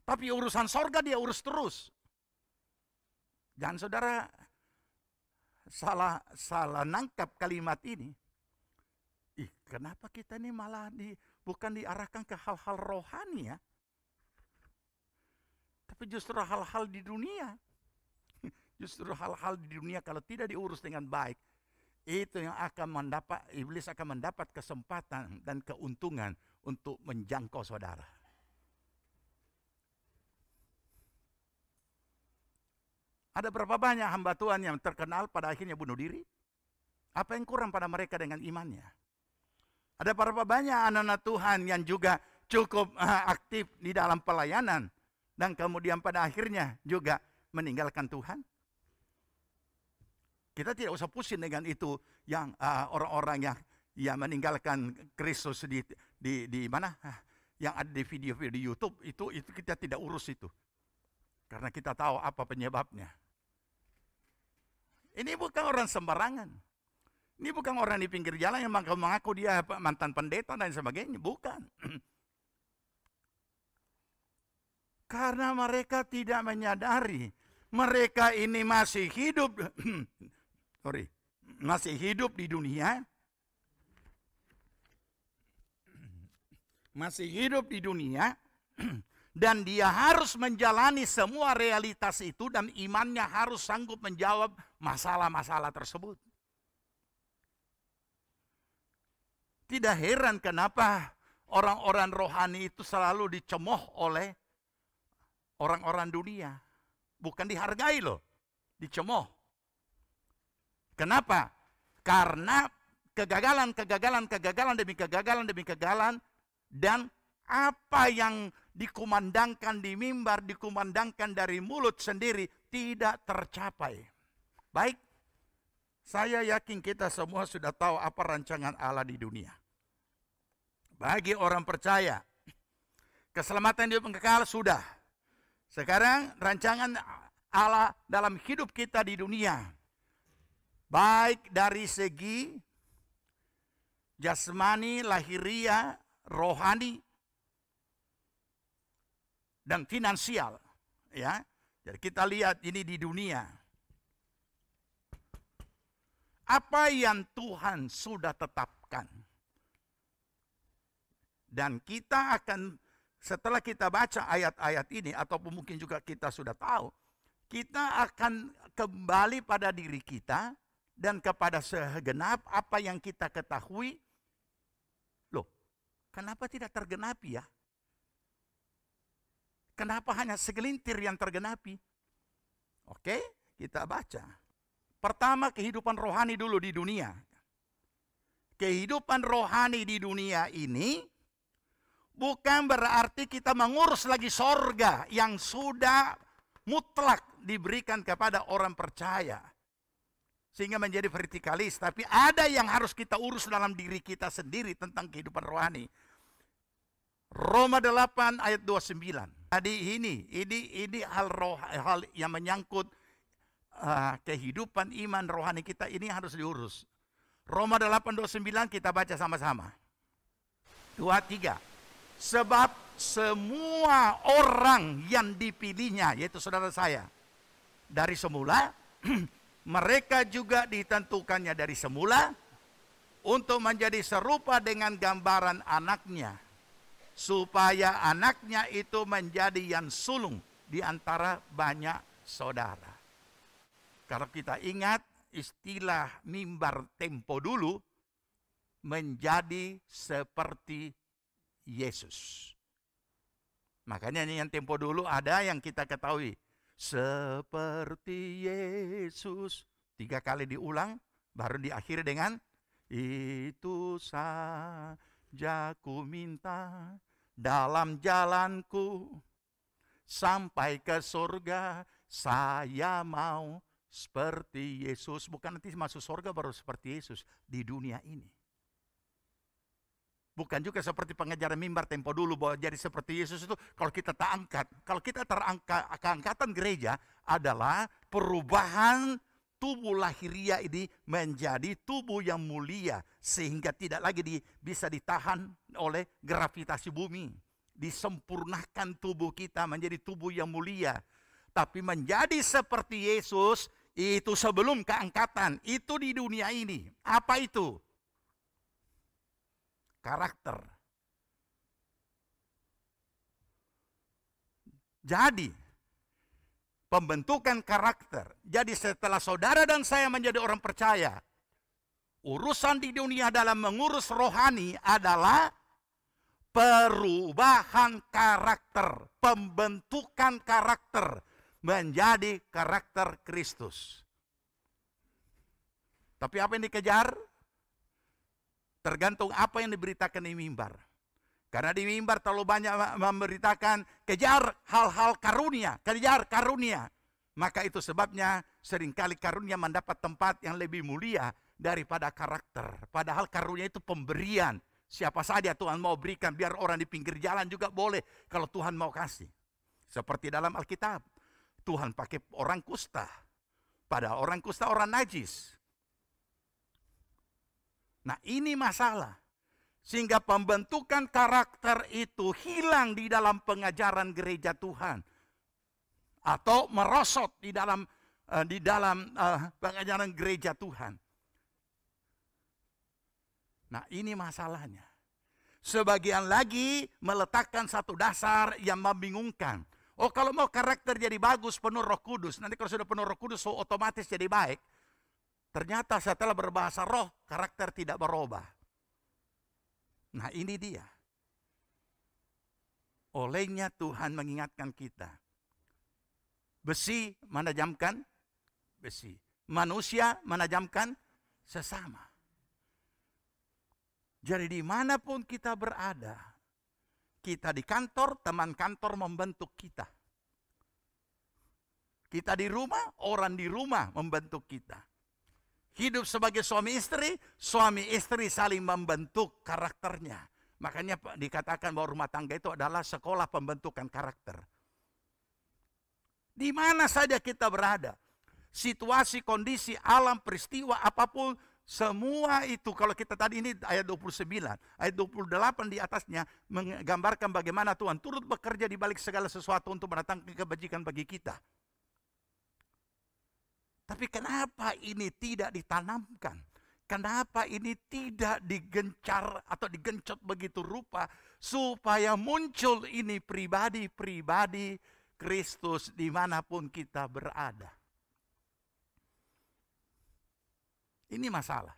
Tapi urusan sorga dia urus terus. Jangan saudara salah nangkap kalimat ini. Kenapa kita ini malah bukan diarahkan ke hal-hal rohani ya? Tapi justru hal-hal di dunia. Justru hal-hal di dunia kalau tidak diurus dengan baik, itu yang iblis akan mendapat kesempatan dan keuntungan untuk menjangkau saudara. Ada berapa banyak hamba Tuhan yang terkenal pada akhirnya bunuh diri? Apa yang kurang pada mereka dengan imannya? Ada berapa banyak anak-anak Tuhan yang juga cukup aktif di dalam pelayanan dan kemudian pada akhirnya juga meninggalkan Tuhan? Kita tidak usah pusing dengan itu yang orang-orang yang meninggalkan Kristus di mana yang ada di video-video di YouTube itu kita tidak urus itu. Karena kita tahu apa penyebabnya. Ini bukan orang sembarangan. Ini bukan orang di pinggir jalan yang mengaku dia mantan pendeta dan sebagainya. Bukan. Karena mereka tidak menyadari. Mereka ini masih hidup. Masih hidup di dunia. Masih hidup di dunia. Dan dia harus menjalani semua realitas itu. Dan imannya harus sanggup menjawab masalah-masalah tersebut. Tidak heran kenapa orang-orang rohani itu selalu dicemooh oleh orang-orang dunia. Bukan dihargai loh, dicemooh. Kenapa? Karena kegagalan demi kegagalan. Dan apa yang dikumandangkan di mimbar, dikumandangkan dari mulut sendiri tidak tercapai. Baik, saya yakin kita semua sudah tahu apa rancangan Allah di dunia. Bagi orang percaya, keselamatan hidup kekal sudah. Sekarang rancangan Allah dalam hidup kita di dunia, baik dari segi jasmani, lahiria, rohani, dan finansial, ya. Jadi kita lihat ini di dunia. Apa yang Tuhan sudah tetapkan. Dan kita akan, setelah kita baca ayat-ayat ini, ataupun mungkin juga kita sudah tahu, kita akan kembali pada diri kita dan kepada segenap apa yang kita ketahui. Loh, kenapa tidak tergenapi ya? Kenapa hanya segelintir yang tergenapi? Oke, kita baca. Pertama, kehidupan rohani dulu di dunia. Kehidupan rohani di dunia ini bukan berarti kita mengurus lagi sorga yang sudah mutlak diberikan kepada orang percaya. Sehingga menjadi vertikalis. Tapi ada yang harus kita urus dalam diri kita sendiri tentang kehidupan rohani. Roma 8 ayat 29. Jadi ini hal yang menyangkut kehidupan iman rohani kita ini harus diurus. Roma 8:29 kita baca sama-sama. 2-3. Sebab semua orang yang dipilihnya, yaitu saudara saya, dari semula, mereka juga ditentukannya dari semula untuk menjadi serupa dengan gambaran anaknya, supaya anaknya itu menjadi yang sulung di antara banyak saudara. Kalau kita ingat istilah mimbar tempo dulu, menjadi seperti Yesus. Makanya yang tempo dulu ada yang kita ketahui. Seperti Yesus. 3 kali diulang, baru diakhiri dengan itu saja ku minta dalam jalanku sampai ke surga, saya mau seperti Yesus. Bukan nanti masuk surga baru seperti Yesus di dunia ini. Bukan juga seperti pengajaran mimbar tempo dulu bahwa jadi seperti Yesus itu kalau kita tak angkat. Kalau kita terangkat, keangkatan gereja adalah perubahan tubuh lahiria ini menjadi tubuh yang mulia. Sehingga tidak lagi bisa ditahan oleh gravitasi bumi. Disempurnakan tubuh kita menjadi tubuh yang mulia. Tapi menjadi seperti Yesus itu sebelum keangkatan. Itu di dunia ini. Apa itu? Karakter. Jadi, pembentukan karakter. Jadi setelah saudara dan saya menjadi orang percaya, urusan di dunia dalam mengurus rohani adalah perubahan karakter. Pembentukan karakter. Menjadi karakter Kristus. Tapi apa yang dikejar? Tergantung apa yang diberitakan di mimbar. Karena di mimbar terlalu banyak memberitakan kejar hal-hal karunia, kejar karunia. Maka itu sebabnya seringkali karunia mendapat tempat yang lebih mulia daripada karakter. Padahal karunia itu pemberian. Siapa saja Tuhan mau berikan, biar orang di pinggir jalan juga boleh kalau Tuhan mau kasih. Seperti dalam Alkitab. Tuhan pakai orang kusta. Padahal orang kusta orang najis. Nah ini masalah. Sehingga pembentukan karakter itu hilang di dalam pengajaran gereja Tuhan. Atau merosot di dalam pengajaran gereja Tuhan. Nah ini masalahnya. Sebagian lagi meletakkan satu dasar yang membingungkan. Oh kalau mau karakter jadi bagus penuh Roh Kudus. Nanti kalau sudah penuh Roh Kudus so otomatis jadi baik. Ternyata setelah berbahasa roh karakter tidak berubah. Nah ini dia. Olehnya Tuhan mengingatkan kita. Besi menajamkan besi. Manusia menajamkan sesama. Jadi dimanapun kita berada. Kita di kantor, teman kantor membentuk kita. Kita di rumah, orang di rumah membentuk kita. Hidup sebagai suami istri saling membentuk karakternya. Makanya dikatakan bahwa rumah tangga itu adalah sekolah pembentukan karakter. Di mana saja kita berada, situasi, kondisi, alam, peristiwa, apapun, semua itu kalau kita tadi ini ayat 29, ayat 28 di atasnya menggambarkan bagaimana Tuhan turut bekerja di balik segala sesuatu untuk mendatangkan kebajikan bagi kita. Tapi kenapa ini tidak ditanamkan? Kenapa ini tidak digencar atau digencot begitu rupa supaya muncul ini pribadi-pribadi Kristus dimanapun kita berada? Ini masalah.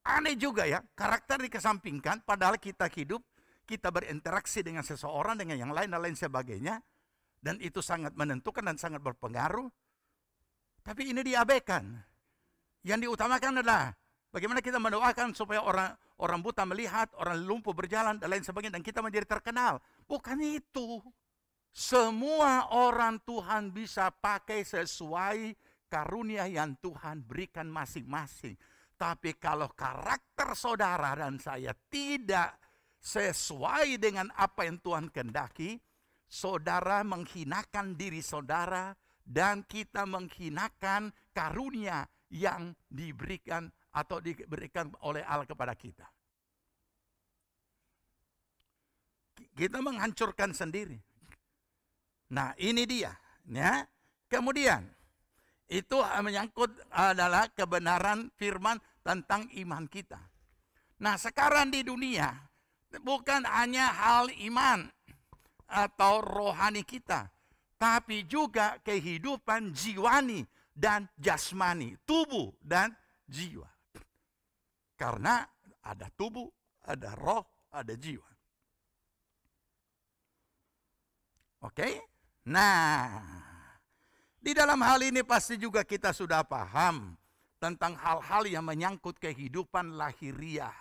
Aneh juga ya, karakter dikesampingkan padahal kita hidup, kita berinteraksi dengan seseorang, dengan yang lain dan lain sebagainya. Dan itu sangat menentukan dan sangat berpengaruh. Tapi ini diabaikan. Yang diutamakan adalah bagaimana kita mendoakan supaya orang buta melihat, orang lumpuh berjalan dan lain sebagainya. Dan kita menjadi terkenal. Bukan itu. Semua orang Tuhan bisa pakai sesuai karunia yang Tuhan berikan masing-masing. Tapi kalau karakter saudara dan saya tidak sesuai dengan apa yang Tuhan kehendaki, saudara menghinakan diri saudara dan kita menghinakan karunia yang diberikan atau diberikan oleh Allah kepada kita. Kita menghancurkan sendiri. Nah, ini dia, ya. Kemudian itu menyangkut adalah kebenaran firman tentang iman kita. Nah, sekarang di dunia bukan hanya hal iman atau rohani kita, tapi juga kehidupan jiwani dan jasmani, tubuh dan jiwa. Karena ada tubuh, ada roh, ada jiwa. Oke? Nah, di dalam hal ini pasti juga kita sudah paham tentang hal-hal yang menyangkut kehidupan lahiriah.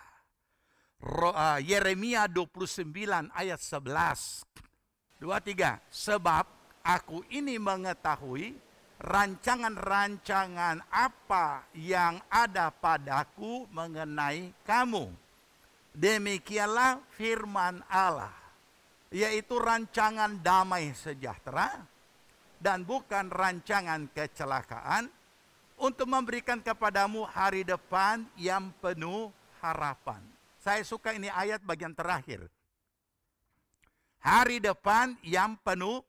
Yeremia 29 ayat 11. 23. Sebab aku ini mengetahui rancangan-rancangan apa yang ada padaku mengenai kamu. Demikianlah firman Allah, yaitu rancangan damai sejahtera dan bukan rancangan kecelakaan, untuk memberikan kepadamu hari depan yang penuh harapan. Saya suka ini ayat bagian terakhir. Hari depan yang penuh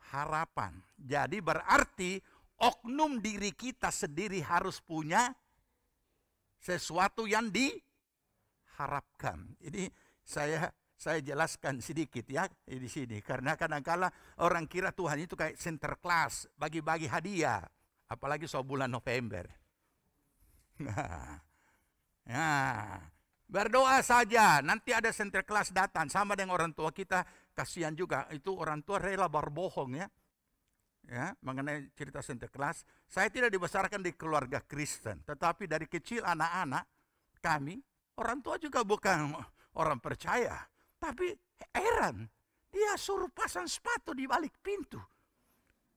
harapan. Jadi berarti oknum diri kita sendiri harus punya sesuatu yang diharapkan. Ini saya jelaskan sedikit ya di sini, karena kadang-kala orang kira Tuhan itu kayak Sinterklas, bagi-bagi hadiah, apalagi soal bulan November. Nah, berdoa saja, nanti ada Sinterklas datang, sama dengan orang tua kita. Kasihan juga, itu orang tua rela berbohong ya. Ya, mengenai cerita Sinterklas. Saya tidak dibesarkan di keluarga Kristen, tetapi dari kecil anak-anak kami, orang tua juga bukan orang percaya. Tapi heran, dia suruh pasang sepatu di balik pintu.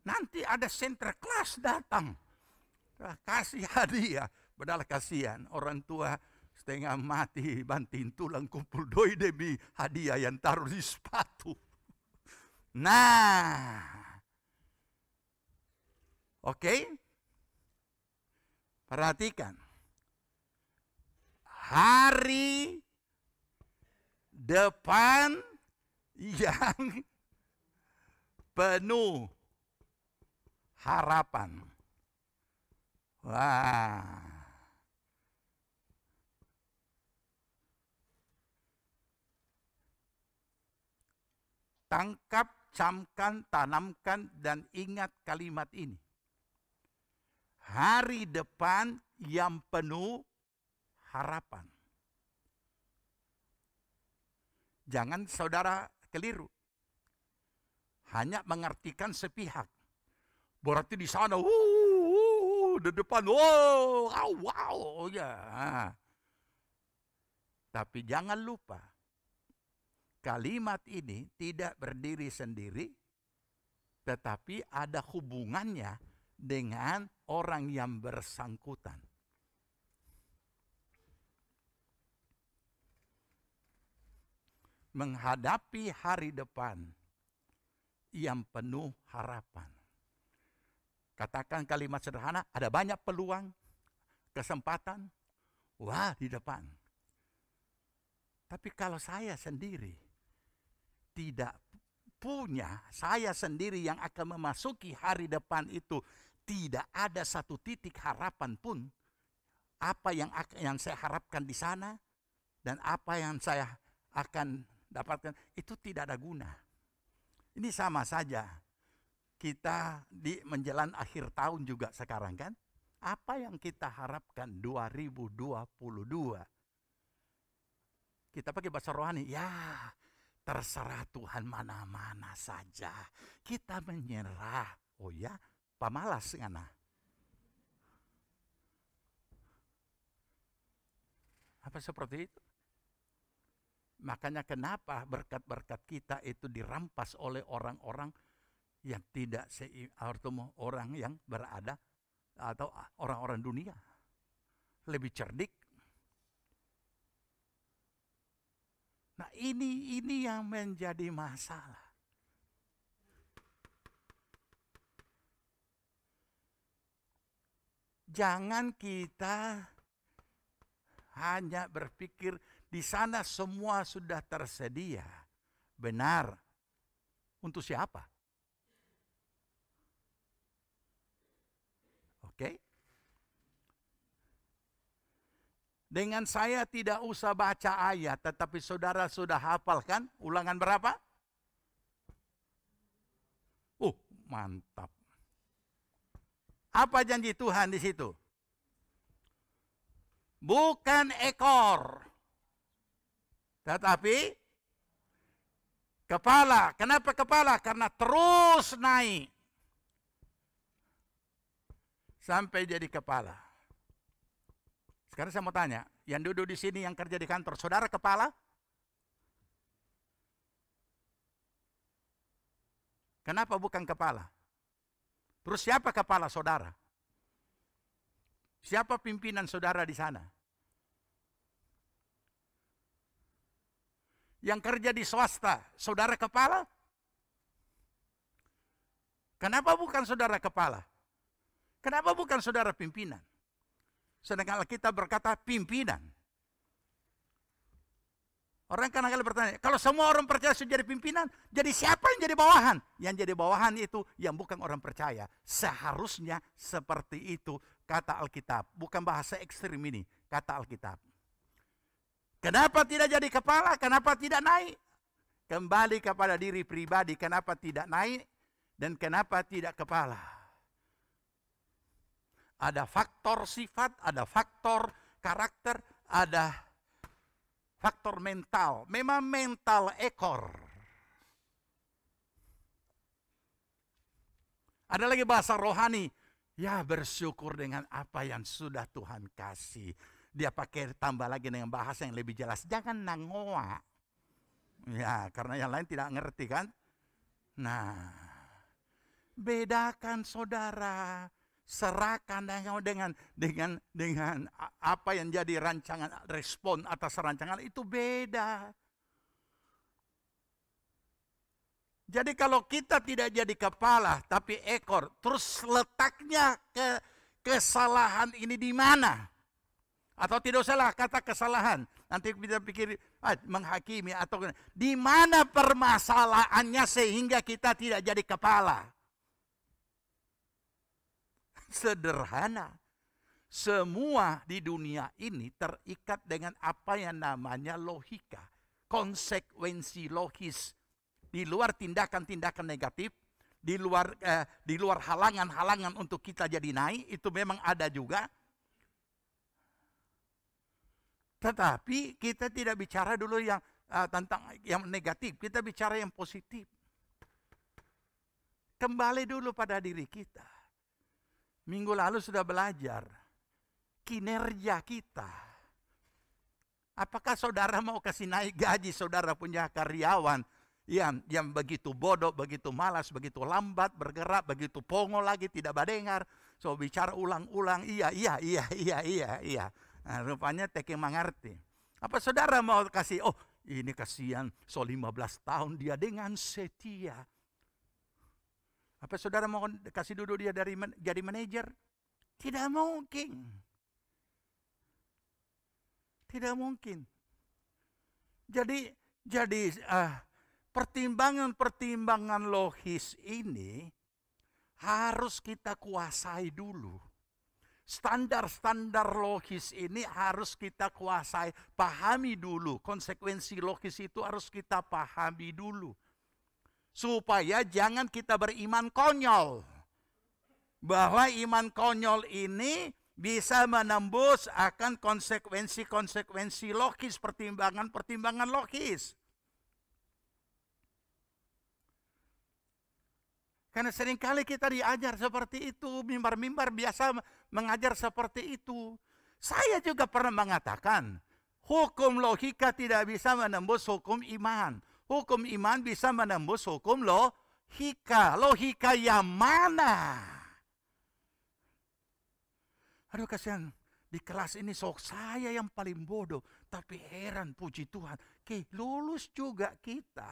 Nanti ada Sinterklas datang, kasih hadiah. Padahal kasihan, orang tua setengah mati, banting tulang, kumpul doi demi hadiah yang taruh di sepatu. Nah, oke, perhatikan. Hari depan yang penuh harapan. Wah. Tangkap, camkan, tanamkan, dan ingat kalimat ini. Hari depan yang penuh harapan. Jangan saudara keliru. Hanya mengartikan sepihak. Berarti di sana, di depan, wow, ya. Tapi jangan lupa, kalimat ini tidak berdiri sendiri, tetapi ada hubungannya dengan orang yang bersangkutan. Menghadapi hari depan yang penuh harapan. Katakan kalimat sederhana, ada banyak peluang, kesempatan, wah di depan. Tapi kalau saya sendiri tidak punya, saya sendiri yang akan memasuki hari depan itu, tidak ada satu titik harapan pun. Apa yang saya harapkan di sana dan apa yang saya akan dapatkan itu tidak ada guna. Ini sama saja. Kita di menjelang akhir tahun juga sekarang kan. Apa yang kita harapkan 2022? Kita pakai bahasa rohani, ya terserah Tuhan mana-mana saja. Kita menyerah. Oh ya, pamalas ngana. Apa seperti itu? Makanya kenapa berkat-berkat kita itu dirampas oleh orang-orang yang tidak orang yang berada atau orang-orang dunia. Lebih cerdik. Nah ini yang menjadi masalah. Jangan kita hanya berpikir di sana semua sudah tersedia. Benar. Untuk siapa? Oke. Dengan saya tidak usah baca ayat, tetapi saudara sudah hafal kan? Ulangan berapa? Mantap. Apa janji Tuhan di situ? Bukan ekor, tetapi kepala. Kenapa kepala? Karena terus naik sampai jadi kepala. Sekarang saya mau tanya, yang duduk di sini yang kerja di kantor, saudara kepala? Kenapa bukan kepala? Terus siapa kepala saudara? Siapa pimpinan saudara di sana? Yang kerja di swasta, saudara kepala? Kenapa bukan saudara kepala? Kenapa bukan saudara pimpinan? Sedangkan kita berkata pimpinan. Orang kadang-kadang bertanya, kalau semua orang percaya sudah jadi pimpinan, jadi siapa yang jadi bawahan? Yang jadi bawahan itu yang bukan orang percaya. Seharusnya seperti itu kata Alkitab. Bukan bahasa ekstrim ini, kata Alkitab. Kenapa tidak jadi kepala? Kenapa tidak naik? Kembali kepada diri pribadi, kenapa tidak naik? Dan kenapa tidak kepala? Ada faktor sifat, ada faktor karakter, ada faktor mental. Memang mental ekor. Ada lagi bahasa rohani. Ya bersyukur dengan apa yang sudah Tuhan kasih. Dia pakai tambah lagi dengan bahasa yang lebih jelas. Jangan nangoa. Ya karena yang lain tidak ngerti kan. Nah. Bedakan saudara. Serahkan dengan apa yang jadi rancangan, respon atas rancangan itu beda. Jadi kalau kita tidak jadi kepala tapi ekor, terus letaknya kesalahan ini di mana? Atau tidak usahlah kata kesalahan, nanti kita pikir menghakimi atau di mana permasalahannya sehingga kita tidak jadi kepala? Sederhana. Semua di dunia ini terikat dengan apa yang namanya logika. Konsekuensi logis. Di luar tindakan-tindakan negatif. Di luar halangan-halangan untuk kita jadi naik. Itu memang ada juga. Tetapi kita tidak bicara dulu yang tentang yang negatif. Kita bicara yang positif. Kembali dulu pada diri kita. Minggu lalu sudah belajar kinerja kita. Apakah saudara mau kasih naik gaji saudara punya karyawan yang begitu bodoh, begitu malas, begitu lambat bergerak, begitu pongo lagi tidak badengar. So bicara ulang-ulang iya. Nah, rupanya teke mengerti. Apa saudara mau kasih ini kasihan so 15 tahun dia dengan setia. Apa saudara mau kasih duduk dia jadi manajer? Tidak mungkin. Tidak mungkin. Jadi pertimbangan-pertimbangan logis ini harus kita kuasai dulu. Standar-standar logis ini harus kita kuasai, pahami dulu. Konsekuensi logis itu harus kita pahami dulu. Supaya jangan kita beriman konyol. Bahwa iman konyol ini bisa menembus akan konsekuensi-konsekuensi logis, pertimbangan-pertimbangan logis. Karena seringkali kita diajar seperti itu, mimbar-mimbar biasa mengajar seperti itu. Saya juga pernah mengatakan, hukum logika tidak bisa menembus hukum iman. Hukum iman bisa menembus hukum logika. Logika yang mana? Aduh kasihan, di kelas ini saya yang paling bodoh. Tapi heran, puji Tuhan, lulus juga kita.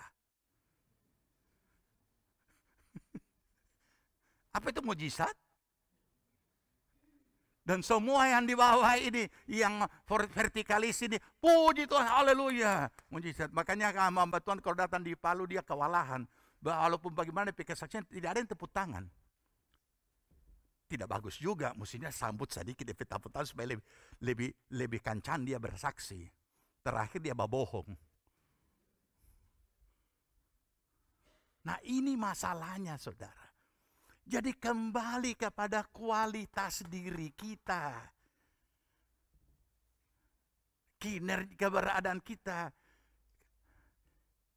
Apa itu mujizat? Dan semua yang di bawah ini, yang vertikalis ini, puji Tuhan, haleluya, mujizat. Makanya hamba Tuhan kalau datang di Palu dia kewalahan. Walaupun bagaimana kesaksian tidak ada yang tepuk tangan. Tidak bagus juga, mestinya sambut sedikit, tepuk tangan supaya lebih kancan dia bersaksi. Terakhir dia bohong. Nah ini masalahnya saudara. Jadi kembali kepada kualitas diri kita. Kinerja keberadaan kita.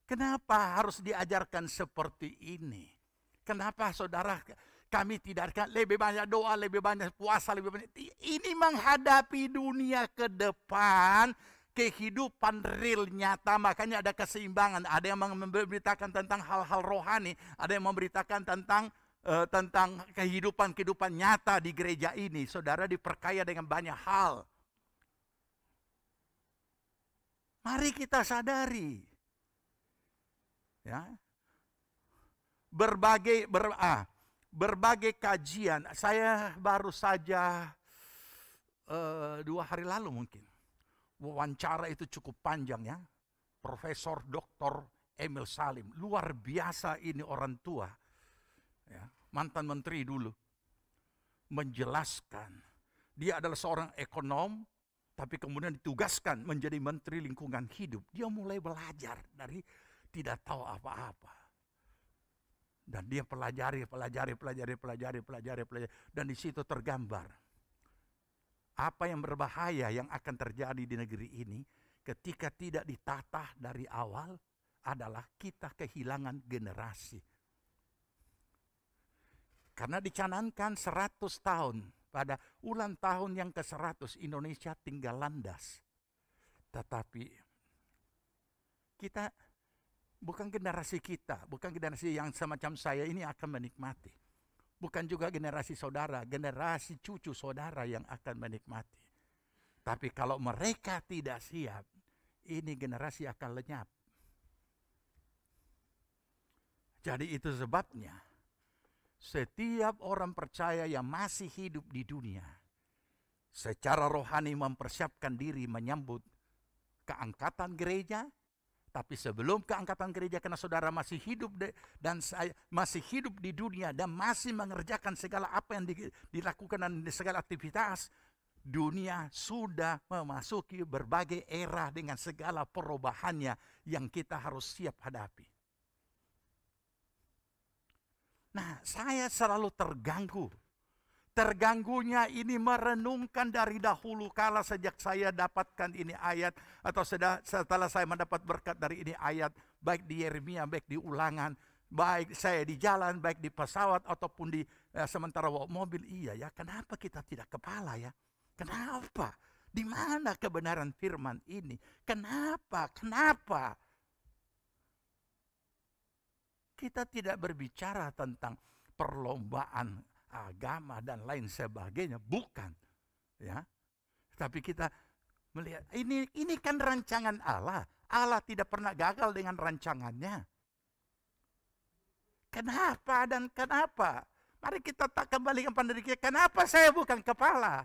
Kenapa harus diajarkan seperti ini? Kenapa saudara kami tidak lebih banyak doa, lebih banyak puasa, lebih banyak. Ini menghadapi dunia ke depan. Kehidupan real nyata, makanya ada keseimbangan. Ada yang memberitakan tentang hal-hal rohani. Ada yang memberitakan tentang kehidupan nyata di gereja ini. Saudara diperkaya dengan banyak hal. Mari kita sadari. Ya. Berbagai kajian. Saya baru saja 2 hari lalu mungkin. Wawancara itu cukup panjang ya. Profesor Dr. Emil Salim. Luar biasa ini orang tua. Ya, mantan menteri dulu menjelaskan dia adalah seorang ekonom tapi kemudian ditugaskan menjadi menteri lingkungan hidup. Dia mulai belajar dari tidak tahu apa-apa dan dia pelajari dan di situ tergambar apa yang berbahaya yang akan terjadi di negeri ini ketika tidak ditata dari awal adalah kita kehilangan generasi. Karena dicanangkan 100 tahun, pada ulang tahun yang ke-100 Indonesia tinggal landas. Tetapi kita, bukan generasi kita, bukan generasi yang semacam saya ini akan menikmati. Bukan juga generasi saudara, generasi cucu saudara yang akan menikmati. Tapi kalau mereka tidak siap, ini generasi akan lenyap. Jadi itu sebabnya, setiap orang percaya yang masih hidup di dunia, secara rohani mempersiapkan diri menyambut keangkatan gereja. Tapi sebelum keangkatan gereja, karena saudara masih hidup dan saya masih hidup di dunia dan masih mengerjakan segala apa yang dilakukan dan segala aktivitas, dunia sudah memasuki berbagai era dengan segala perubahannya yang kita harus siap hadapi. Nah, saya selalu terganggu. Terganggunya ini merenungkan dari dahulu kala sejak saya dapatkan ini ayat. Atau setelah saya mendapat berkat dari ini ayat. Baik di Yeremia, baik di Ulangan. Baik saya di jalan, baik di pesawat ataupun di sementara mobil. Iya ya, kenapa kita tidak kepala ya? Kenapa? Di mana kebenaran firman ini? Kenapa? Kita tidak berbicara tentang perlombaan agama dan lain sebagainya, bukan, ya. Tapi kita melihat ini kan rancangan Allah. Allah tidak pernah gagal dengan rancangannya. Kenapa dan kenapa? Mari kita tak kembalikan pada diri kita. Kenapa saya bukan kepala?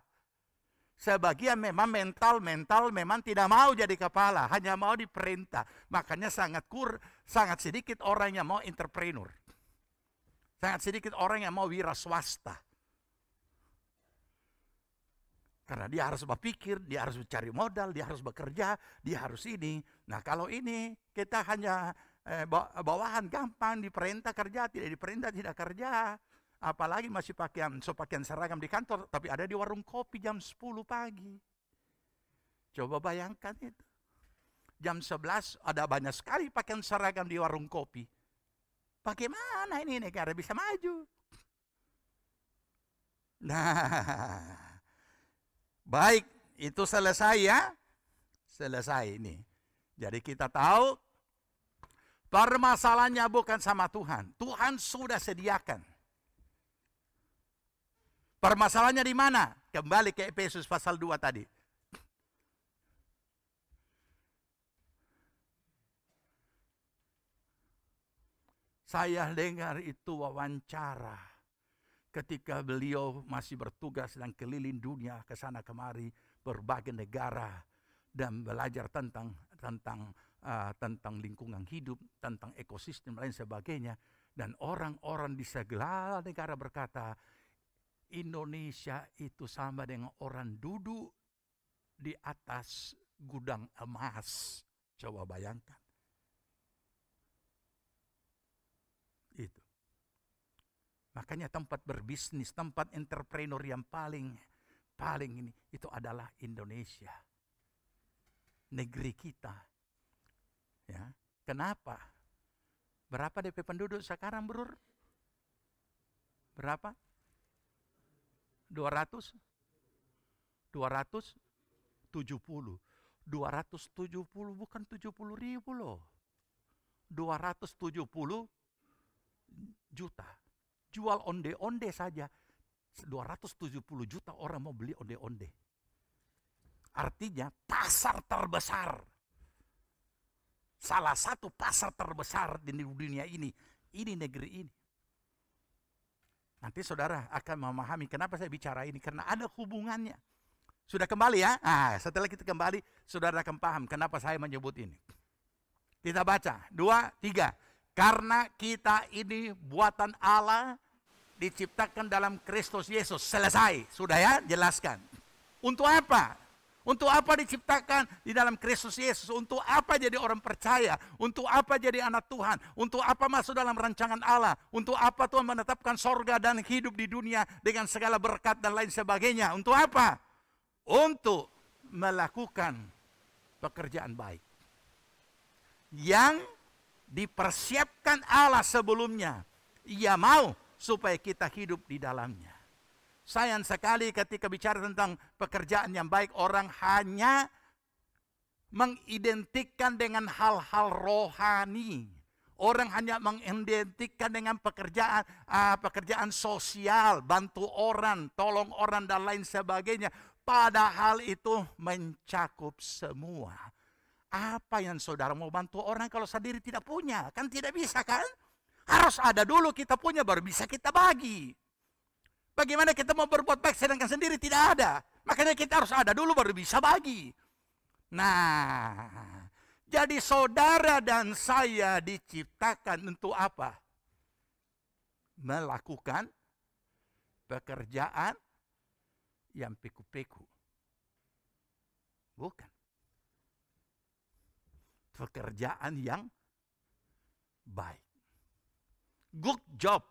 Sebagian memang mental memang tidak mau jadi kepala, hanya mau diperintah. Makanya sangat sedikit orang yang mau entrepreneur. Sangat sedikit orang yang mau wira swasta. Karena dia harus berpikir, dia harus mencari modal, dia harus bekerja, dia harus ini. Nah kalau ini kita hanya bawahan, gampang, diperintah kerja, tidak diperintah tidak kerja. Apalagi masih pakaian seragam di kantor, tapi ada di warung kopi jam 10 pagi. Coba bayangkan itu. Jam 11 ada banyak sekali pakaian seragam di warung kopi. Bagaimana ini negara bisa maju? Nah, baik, itu selesai ya. Selesai ini. Jadi kita tahu permasalahannya bukan sama Tuhan. Tuhan sudah sediakan. Permasalahannya di mana? Kembali ke Efesus pasal 2 tadi. Saya dengar itu wawancara ketika beliau masih bertugas dan keliling dunia ke sana kemari berbagai negara dan belajar tentang lingkungan hidup, tentang ekosistem dan lain sebagainya. Dan orang-orang di segala negara berkata, Indonesia itu sama dengan orang duduk di atas gudang emas. Coba bayangkan. Itu. Makanya tempat berbisnis, tempat entrepreneur yang paling ini itu adalah Indonesia. Negeri kita. Ya. Kenapa? Berapa DP penduduk sekarang, Bro? Berapa? 270 bukan 70.000 loh. 270 juta. Jual onde-onde saja 270 juta orang mau beli onde-onde. Artinya pasar terbesar. Salah satu pasar terbesar di dunia ini negeri ini. Nanti saudara akan memahami kenapa saya bicara ini. Karena ada hubungannya. Sudah kembali ya? Nah, setelah kita kembali, saudara akan paham kenapa saya menyebut ini. Kita baca, 2, 3. Karena kita ini buatan Allah, diciptakan dalam Kristus Yesus. Selesai, sudah ya? Jelaskan. Untuk apa? Untuk apa diciptakan di dalam Kristus Yesus? Untuk apa jadi orang percaya? Untuk apa jadi anak Tuhan? Untuk apa masuk dalam rancangan Allah? Untuk apa Tuhan menetapkan sorga dan hidup di dunia dengan segala berkat dan lain sebagainya? Untuk apa? Untuk melakukan pekerjaan baik yang dipersiapkan Allah sebelumnya. Ia mau supaya kita hidup di dalamnya. Sayang sekali ketika bicara tentang pekerjaan yang baik, orang hanya mengidentikan dengan hal-hal rohani. Orang hanya mengidentikan dengan pekerjaan sosial, bantu orang, tolong orang dan lain sebagainya. Padahal itu mencakup semua. Apa yang saudara mau bantu orang kalau sendiri tidak punya? Kan tidak bisa kan? Harus ada dulu kita punya baru bisa kita bagi. Bagaimana kita mau berbuat baik sedangkan sendiri tidak ada? Makanya kita harus ada dulu baru bisa bagi. Nah, jadi saudara dan saya diciptakan untuk apa? Melakukan pekerjaan yang peku-peku. Bukan. Pekerjaan yang baik. Good job.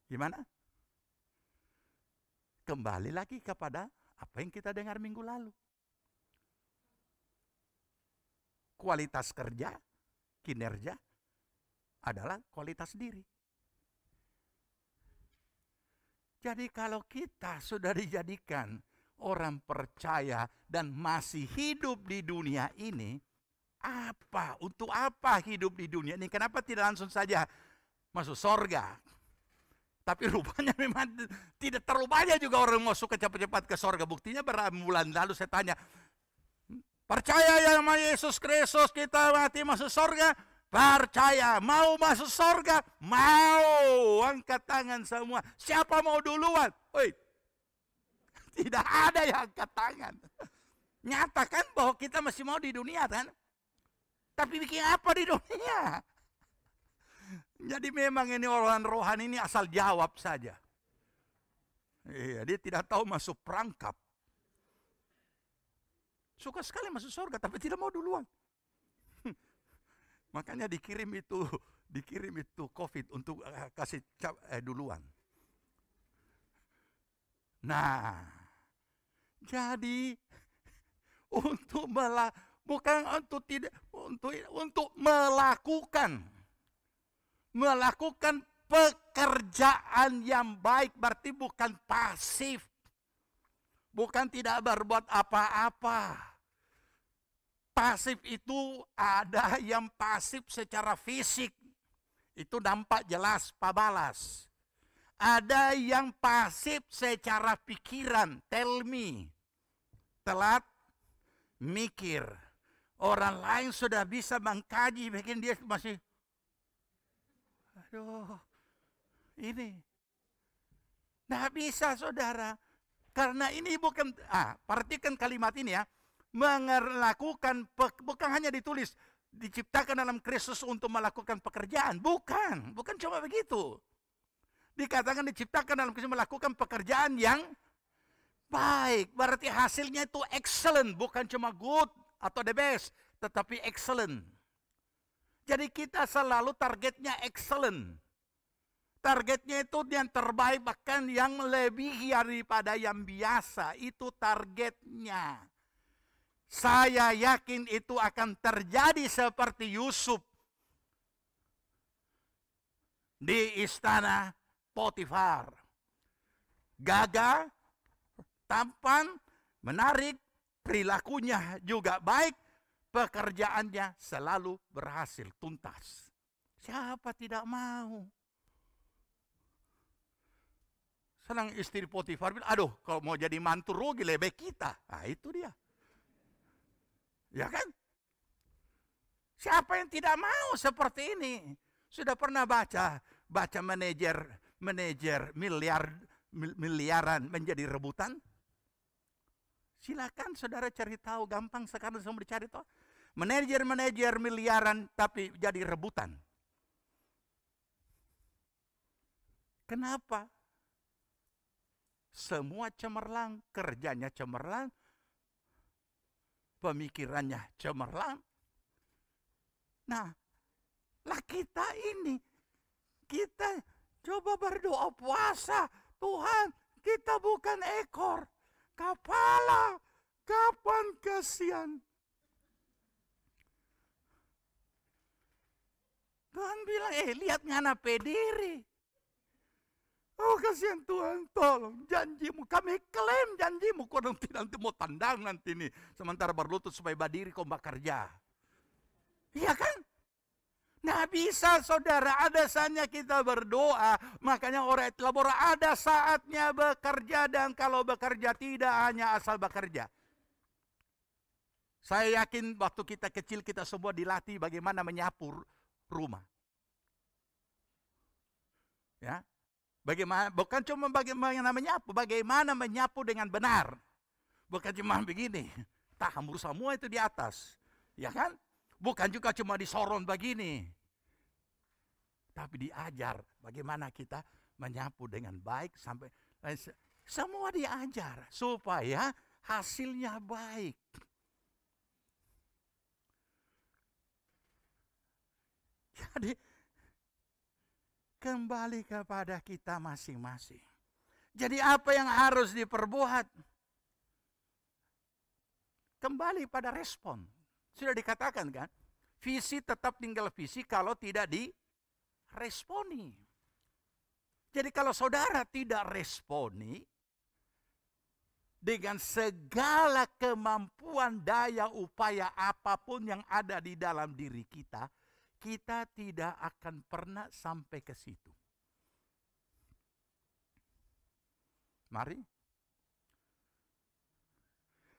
Gimana? Kembali lagi kepada apa yang kita dengar minggu lalu. Kualitas kerja, kinerja adalah kualitas diri. Jadi kalau kita sudah dijadikan orang percaya dan masih hidup di dunia ini, apa? Untuk apa hidup di dunia ini? Kenapa tidak langsung saja masuk sorga? Tapi rupanya memang tidak terlalu banyak juga orang masuk cepat-cepat ke sorga. Buktinya berapa bulan lalu saya tanya, Percaya sama Yesus Kristus kita mati masuk surga? Percaya. Mau masuk surga? Mau. Angkat tangan semua. Siapa mau duluan? Woi. Tidak ada yang angkat tangan. Nyatakan bahwa kita masih mau di dunia kan? Tapi bikin apa di dunia? Jadi memang ini orang rohani ini asal jawab saja. Iya, dia tidak tahu masuk perangkap. Suka sekali masuk surga tapi tidak mau duluan. Makanya dikirim itu COVID untuk kasih duluan. Nah, jadi untuk melakukan pekerjaan yang baik berarti bukan pasif. Bukan tidak berbuat apa-apa. Pasif itu ada yang pasif secara fisik. Itu nampak jelas, pabalas. Ada yang pasif secara pikiran, tell me. Telat mikir. Orang lain sudah bisa mengkaji, bikin dia masih, aduh, ini. Nah bisa saudara. Karena ini bukan, perhatikan kalimat ini ya. Melakukan, bukan hanya ditulis, diciptakan dalam Kristus untuk melakukan pekerjaan. Bukan cuma begitu. Dikatakan diciptakan dalam Kristus melakukan pekerjaan yang baik. Berarti hasilnya itu excellent, bukan cuma good atau the best, tetapi excellent. Jadi kita selalu targetnya excellent. Targetnya itu yang terbaik, bahkan yang lebih daripada yang biasa. Itu targetnya. Saya yakin itu akan terjadi seperti Yusuf di istana Potifar. Gagah, tampan, menarik, perilakunya juga baik, pekerjaannya selalu berhasil tuntas. Siapa tidak mau? Senang istri Potifar bilang, aduh kalau mau jadi mantu rugi lebih kita. Nah itu dia. Ya kan? Siapa yang tidak mau seperti ini? Sudah pernah baca manajer miliaran menjadi rebutan? Silakan saudara cari tahu, gampang sekarang semua dicari tahu. Manajer miliaran tapi jadi rebutan. Kenapa? Semua cemerlang, kerjanya cemerlang, pemikirannya cemerlang. Nah, lah kita coba berdoa puasa. Tuhan, kita bukan ekor, kepala. Kapan kasihan? Tuhan bilang, lihat ngana pediri. Oh kasihan Tuhan, tolong janjimu, kami klaim janjimu. Kau nanti mau tandang nanti nih. Sementara berlutut supaya berdiri kau bekerja. Iya kan? Nah bisa saudara, ada saatnya kita berdoa. Makanya orang labora ada saatnya bekerja. Dan kalau bekerja tidak hanya asal bekerja. Saya yakin waktu kita kecil kita semua dilatih bagaimana menyapu rumah. Ya. Bagaimana, bukan cuma bagaimana menyapu, bagaimana menyapu dengan benar. Bukan cuma begini, hamur semua itu di atas. Ya kan? Bukan juga cuma disoron begini. Tapi diajar bagaimana kita menyapu dengan baik sampai semua diajar supaya hasilnya baik. Jadi kembali kepada kita masing-masing. Jadi apa yang harus diperbuat? Kembali pada respon. Sudah dikatakan kan? Visi tetap tinggal visi kalau tidak diresponi. Jadi kalau saudara tidak responi, dengan segala kemampuan, daya, upaya apapun yang ada di dalam diri kita, kita tidak akan pernah sampai ke situ. Mari.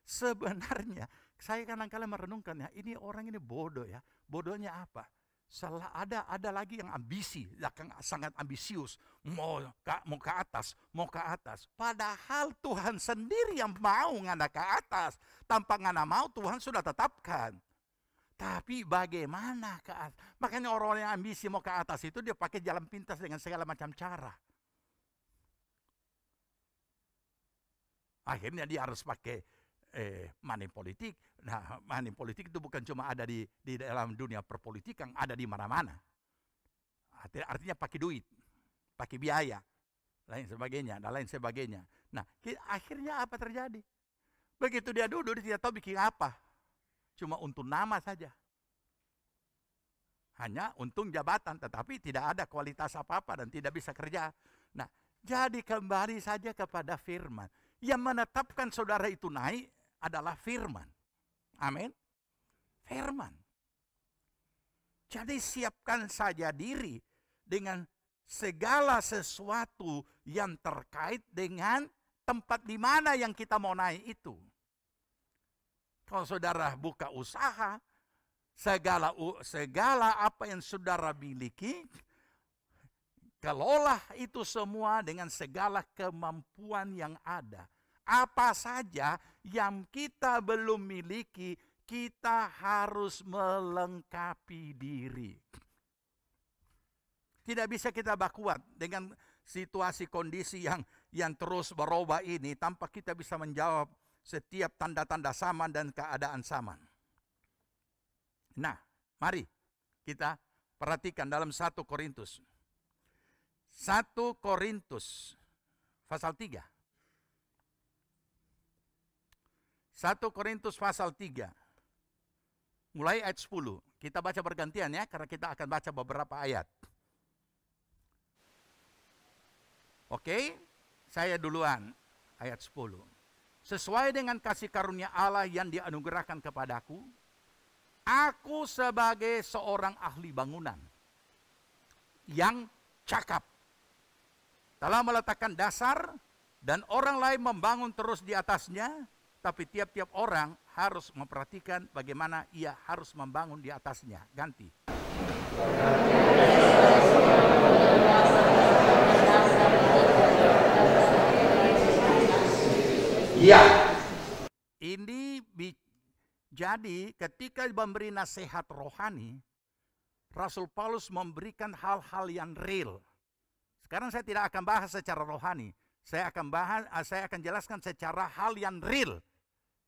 Sebenarnya Saya kadang-kadang merenungkan ya, ini orang ini bodoh ya. Bodohnya apa? Salah ada lagi yang ambisi, yang sangat ambisius, mau ke atas, mau ke atas. Padahal Tuhan sendiri yang mau ngana ke atas. Tanpa ngana mau Tuhan sudah tetapkan. Tapi bagaimana ke atas? Makanya orang yang ambisi mau ke atas itu dia pakai jalan pintas dengan segala macam cara. Akhirnya dia harus pakai money politik. Nah, money politik itu bukan cuma ada di dalam dunia perpolitikan, ada di mana-mana. Artinya pakai duit, pakai biaya, lain sebagainya. Nah, akhirnya apa terjadi? Begitu dia duduk, dia tidak tahu bikin apa. Cuma untuk nama saja. Hanya untung jabatan, tetapi tidak ada kualitas apa-apa dan tidak bisa kerja. Nah, jadi kembali saja kepada firman. Yang menetapkan saudara itu naik adalah firman. Amin. Firman. Jadi siapkan saja diri dengan segala sesuatu yang terkait dengan tempat di mana yang kita mau naik itu. Kalau saudara buka usaha, segala apa yang saudara miliki, kelola itu semua dengan segala kemampuan yang ada. Apa saja yang kita belum miliki, kita harus melengkapi diri. Tidak bisa kita bakuat dengan situasi kondisi yang terus berubah ini tanpa kita bisa menjawab setiap tanda-tanda zaman dan keadaan zaman. Nah, mari kita perhatikan dalam 1 Korintus. 1 Korintus pasal 3. 1 Korintus pasal 3. Mulai ayat 10. Kita baca bergantian ya, karena kita akan baca beberapa ayat. Oke, saya duluan ayat 10. Sesuai dengan kasih karunia Allah yang dianugerahkan kepadaku, aku sebagai seorang ahli bangunan yang cakap telah meletakkan dasar dan orang lain membangun terus di atasnya, tapi tiap-tiap orang harus memperhatikan bagaimana ia harus membangun di atasnya. Ganti. Ya. Ini jadi ketika memberi nasihat rohani, Rasul Paulus memberikan hal-hal yang real. Sekarang saya tidak akan bahas secara rohani. Saya akan jelaskan secara hal yang real.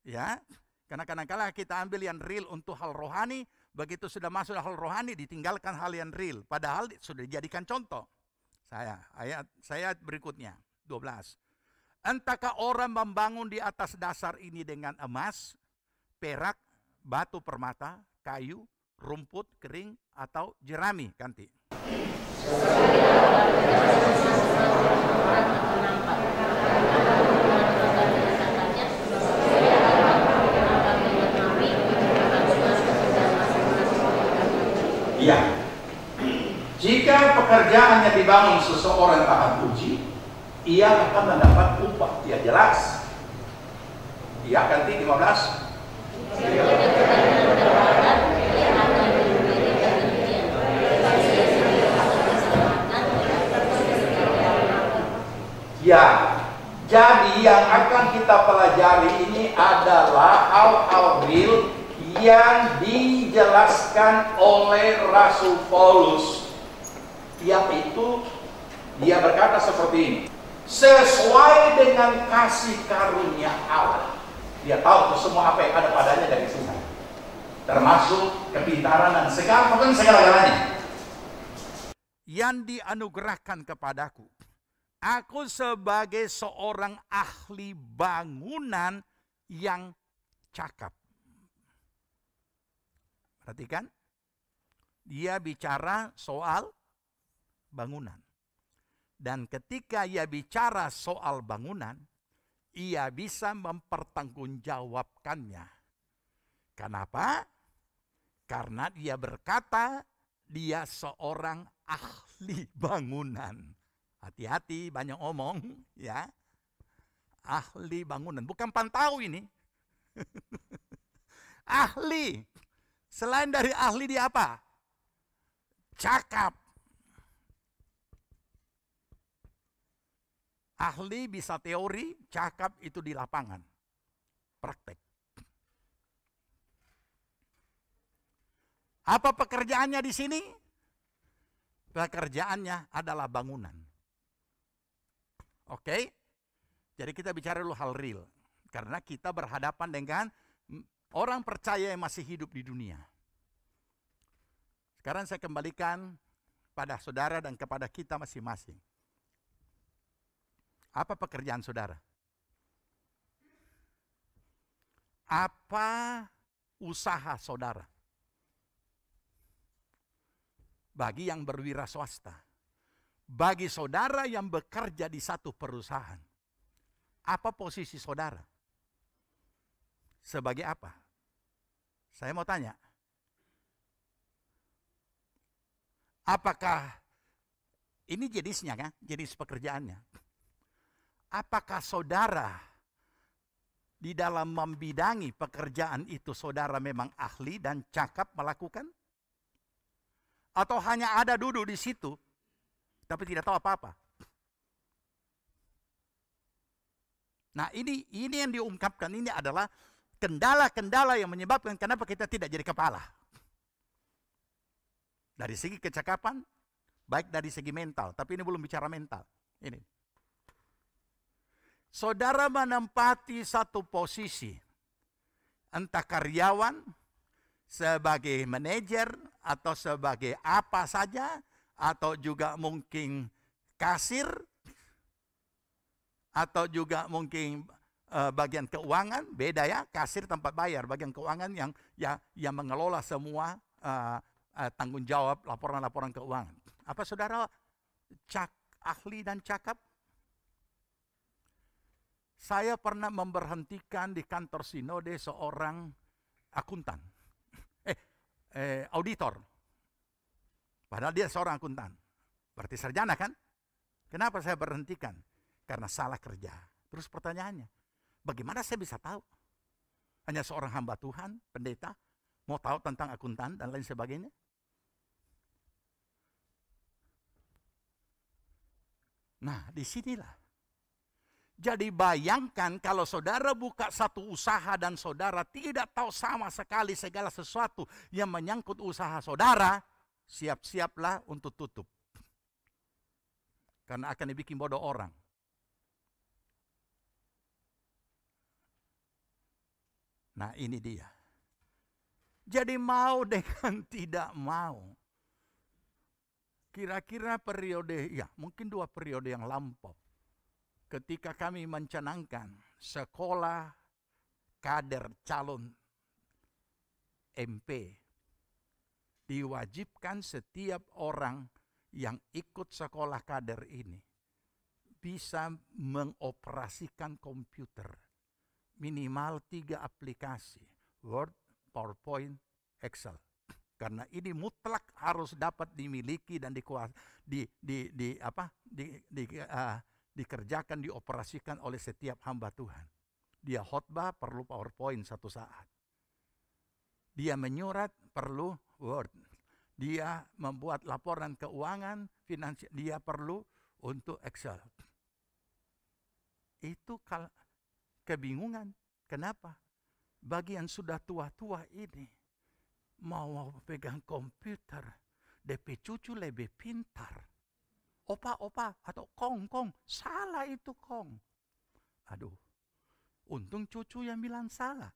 Ya. Karena kadang-kadang kita ambil yang real untuk hal rohani, begitu sudah masuk hal rohani ditinggalkan hal yang real, padahal sudah dijadikan contoh. Ayat berikutnya 12. Entahkah orang membangun di atas dasar ini dengan emas, perak, batu permata, kayu, rumput kering atau jerami? Ganti. Ya. Jika pekerjaan yang dibangun seseorang taat puji, ia akan mendapat upah. Ya jelas. Ya, ganti 15. Ya, jadi yang akan kita pelajari ini adalah hal-hal real yang dijelaskan oleh Rasul Paulus. Yaitu dia berkata seperti ini. Sesuai dengan kasih karunia Allah. Dia tahu semua apa yang ada padanya dari Tuhan. Termasuk kepintaran dan segala-galanya. Yang dianugerahkan kepadaku. Aku sebagai seorang ahli bangunan yang cakap. Perhatikan. Dia bicara soal bangunan. Dan ketika ia bicara soal bangunan, ia bisa mempertanggungjawabkannya. Kenapa? Karena dia berkata dia seorang ahli bangunan. Hati-hati banyak omong ya. Ahli bangunan, bukan pantau ini. Ahli. Selain dari ahli dia apa? Cakap. Ahli bisa teori, cakap itu di lapangan. Praktek. Apa pekerjaannya di sini? Pekerjaannya adalah bangunan. Oke? Jadi kita bicara dulu hal real. Karena kita berhadapan dengan orang percaya yang masih hidup di dunia. Sekarang saya kembalikan pada saudara dan kepada kita masing-masing. Apa pekerjaan saudara? Apa usaha saudara? Bagi yang berwira swasta. Bagi saudara yang bekerja di satu perusahaan. Apa posisi saudara? Sebagai apa? Saya mau tanya. Apakah ini jenisnya kan? Jenis pekerjaannya. Apakah saudara di dalam membidangi pekerjaan itu saudara memang ahli dan cakap melakukan? Atau hanya ada duduk di situ tapi tidak tahu apa-apa? Nah, ini yang diungkapkan ini adalah kendala-kendala yang menyebabkan kenapa kita tidak jadi kepala. Dari segi kecakapan, baik dari segi mental, tapi ini belum bicara mental. Ini. Saudara menempati satu posisi, entah karyawan, sebagai manajer, atau sebagai apa saja, atau juga mungkin kasir, atau juga mungkin bagian keuangan, beda ya, kasir tempat bayar, bagian keuangan yang mengelola semua tanggung jawab laporan-laporan keuangan. Apa saudara ahli dan cakap? Saya pernah memberhentikan di kantor sinode seorang akuntan, auditor. Padahal dia seorang akuntan. Berarti sarjana kan? Kenapa saya berhentikan? Karena salah kerja. Terus pertanyaannya, bagaimana saya bisa tahu? Hanya seorang hamba Tuhan, pendeta, mau tahu tentang akuntan dan lain sebagainya? Nah, disinilah. Jadi bayangkan kalau saudara buka satu usaha dan saudara tidak tahu sama sekali segala sesuatu yang menyangkut usaha saudara, siap-siaplah untuk tutup. Karena akan dibikin bodoh orang. Nah, ini dia. Jadi mau dengan tidak mau. Kira-kira periode, ya mungkin 2 periode yang lampau. Ketika kami mencanangkan sekolah kader calon MP, diwajibkan setiap orang yang ikut sekolah kader ini bisa mengoperasikan komputer. Minimal 3 aplikasi, Word, PowerPoint, Excel. Karena ini mutlak harus dapat dimiliki dan dikerjakan, dioperasikan oleh setiap hamba Tuhan. Dia khotbah perlu PowerPoint satu saat. Dia menyurat perlu Word. Dia membuat laporan keuangan, finansial, dia perlu untuk Excel. Itu kebingungan. Kenapa? Bagi yang sudah tua-tua ini, mau pegang komputer, DP cucu lebih pintar. Opa atau kong, salah itu kong. Aduh, untung cucu yang bilang salah.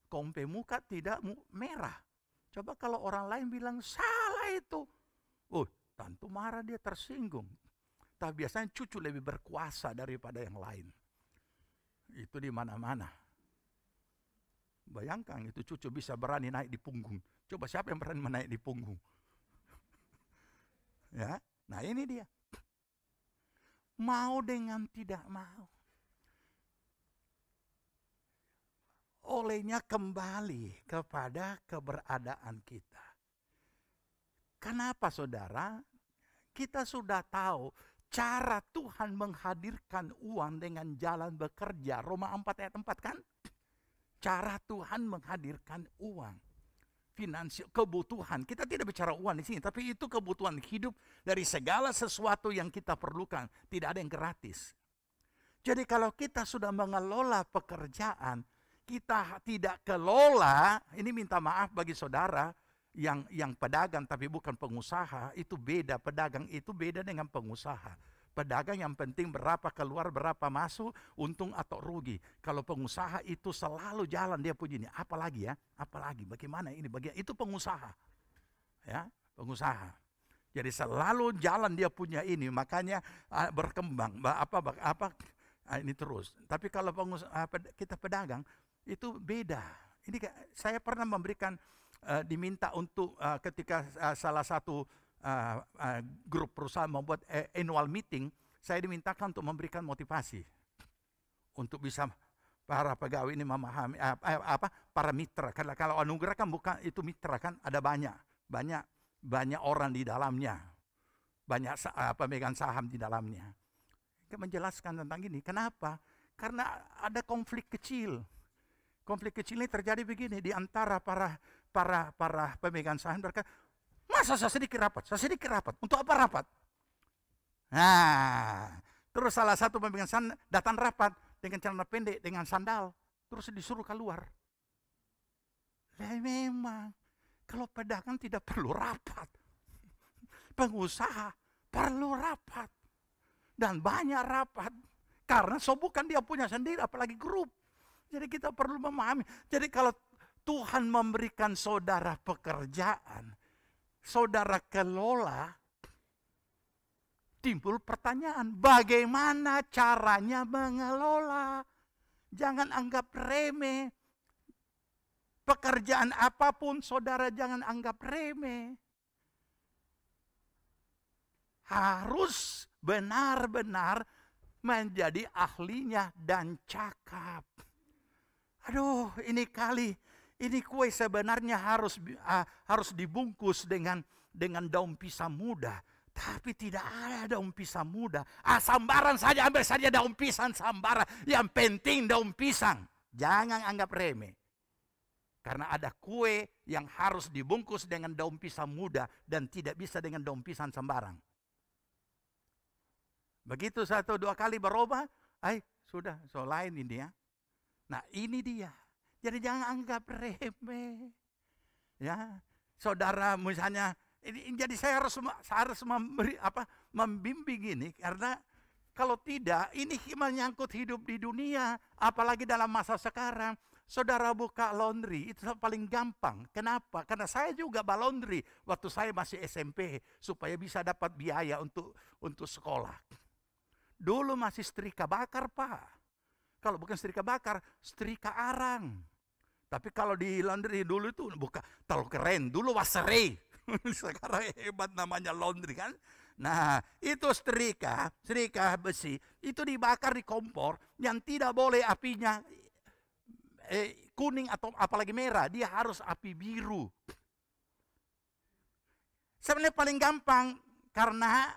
Kompe muka tidak merah. Coba kalau orang lain bilang salah itu. Tentu marah, dia tersinggung. Tapi biasanya cucu lebih berkuasa daripada yang lain. Itu di mana-mana. Bayangkan itu cucu bisa berani naik di punggung. Coba siapa yang berani menaik di punggung? Ya, nah ini dia. Mau dengan tidak mau. Olehnya kembali kepada keberadaan kita. Kenapa saudara? Kita sudah tahu cara Tuhan menghadirkan uang dengan jalan bekerja. Roma 4 ayat 4 kan? cara Tuhan menghadirkan uang. Finansial, kebutuhan. Kita tidak bicara uang di sini, tapi itu kebutuhan hidup dari segala sesuatu yang kita perlukan. Tidak ada yang gratis. Jadi kalau kita sudah mengelola pekerjaan, kita tidak kelola, ini minta maaf bagi saudara yang pedagang tapi bukan pengusaha, itu beda. Pedagang itu beda dengan pengusaha. Pedagang yang penting berapa keluar, berapa masuk, untung atau rugi. Kalau pengusaha itu selalu jalan dia punya ini. Apalagi ya, apalagi bagaimana ini bagian itu pengusaha. Ya, pengusaha. Jadi selalu jalan dia punya ini, makanya berkembang ini terus. Tapi kalau pengusaha, kita pedagang itu beda. Ini saya pernah memberikan diminta untuk ketika salah satu grup perusahaan membuat annual meeting, saya dimintakan untuk memberikan motivasi untuk bisa para pegawai ini memahami para mitra. Karena kalau anugerah kan bukan itu mitra kan, ada banyak orang di dalamnya, banyak pemegang saham di dalamnya. Menjelaskan tentang ini, kenapa? Karena ada konflik kecil. Konflik kecil ini terjadi begini di antara para pemegang saham. Mereka, masa saya sedikit rapat? Untuk apa rapat? Nah, terus salah satu pemegang saham datang rapat dengan celana pendek, dengan sandal. Terus disuruh keluar. Memang, kalau pedagang tidak perlu rapat. Pengusaha perlu rapat. Dan banyak rapat. Karena bukan dia punya sendiri, apalagi grup. Jadi kita perlu memahami. Jadi kalau Tuhan memberikan saudara pekerjaan, saudara kelola, timbul pertanyaan, bagaimana caranya mengelola? Jangan anggap remeh. Pekerjaan apapun saudara jangan anggap remeh. Harus benar-benar menjadi ahlinya dan cakap. Aduh, ini kue sebenarnya harus dibungkus dengan daun pisang muda. Tapi tidak ada daun pisang muda. Sambaran saja, ambil saja daun pisang sambaran. Yang penting daun pisang. Jangan anggap remeh. Karena ada kue yang harus dibungkus dengan daun pisang muda dan tidak bisa dengan daun pisang sembarang. Begitu 1-2 kali berubah, sudah, lain ini ya. Nah ini dia. Jadi jangan anggap remeh. Ya, saudara misalnya, jadi saya harus membimbing ini karena kalau tidak ini menyangkut hidup di dunia, apalagi dalam masa sekarang. Saudara buka laundry itu paling gampang. Kenapa? Karena saya juga balondri waktu saya masih SMP supaya bisa dapat biaya untuk sekolah. Dulu masih setrika bakar, Pak. Kalau bukan setrika bakar, setrika arang. Tapi kalau di laundry dulu itu bukan terlalu keren. Dulu wasere. Sekarang hebat namanya laundry kan. Nah, itu setrika besi. Itu dibakar di kompor yang tidak boleh apinya kuning atau apalagi merah. Dia harus api biru. Sebenarnya paling gampang karena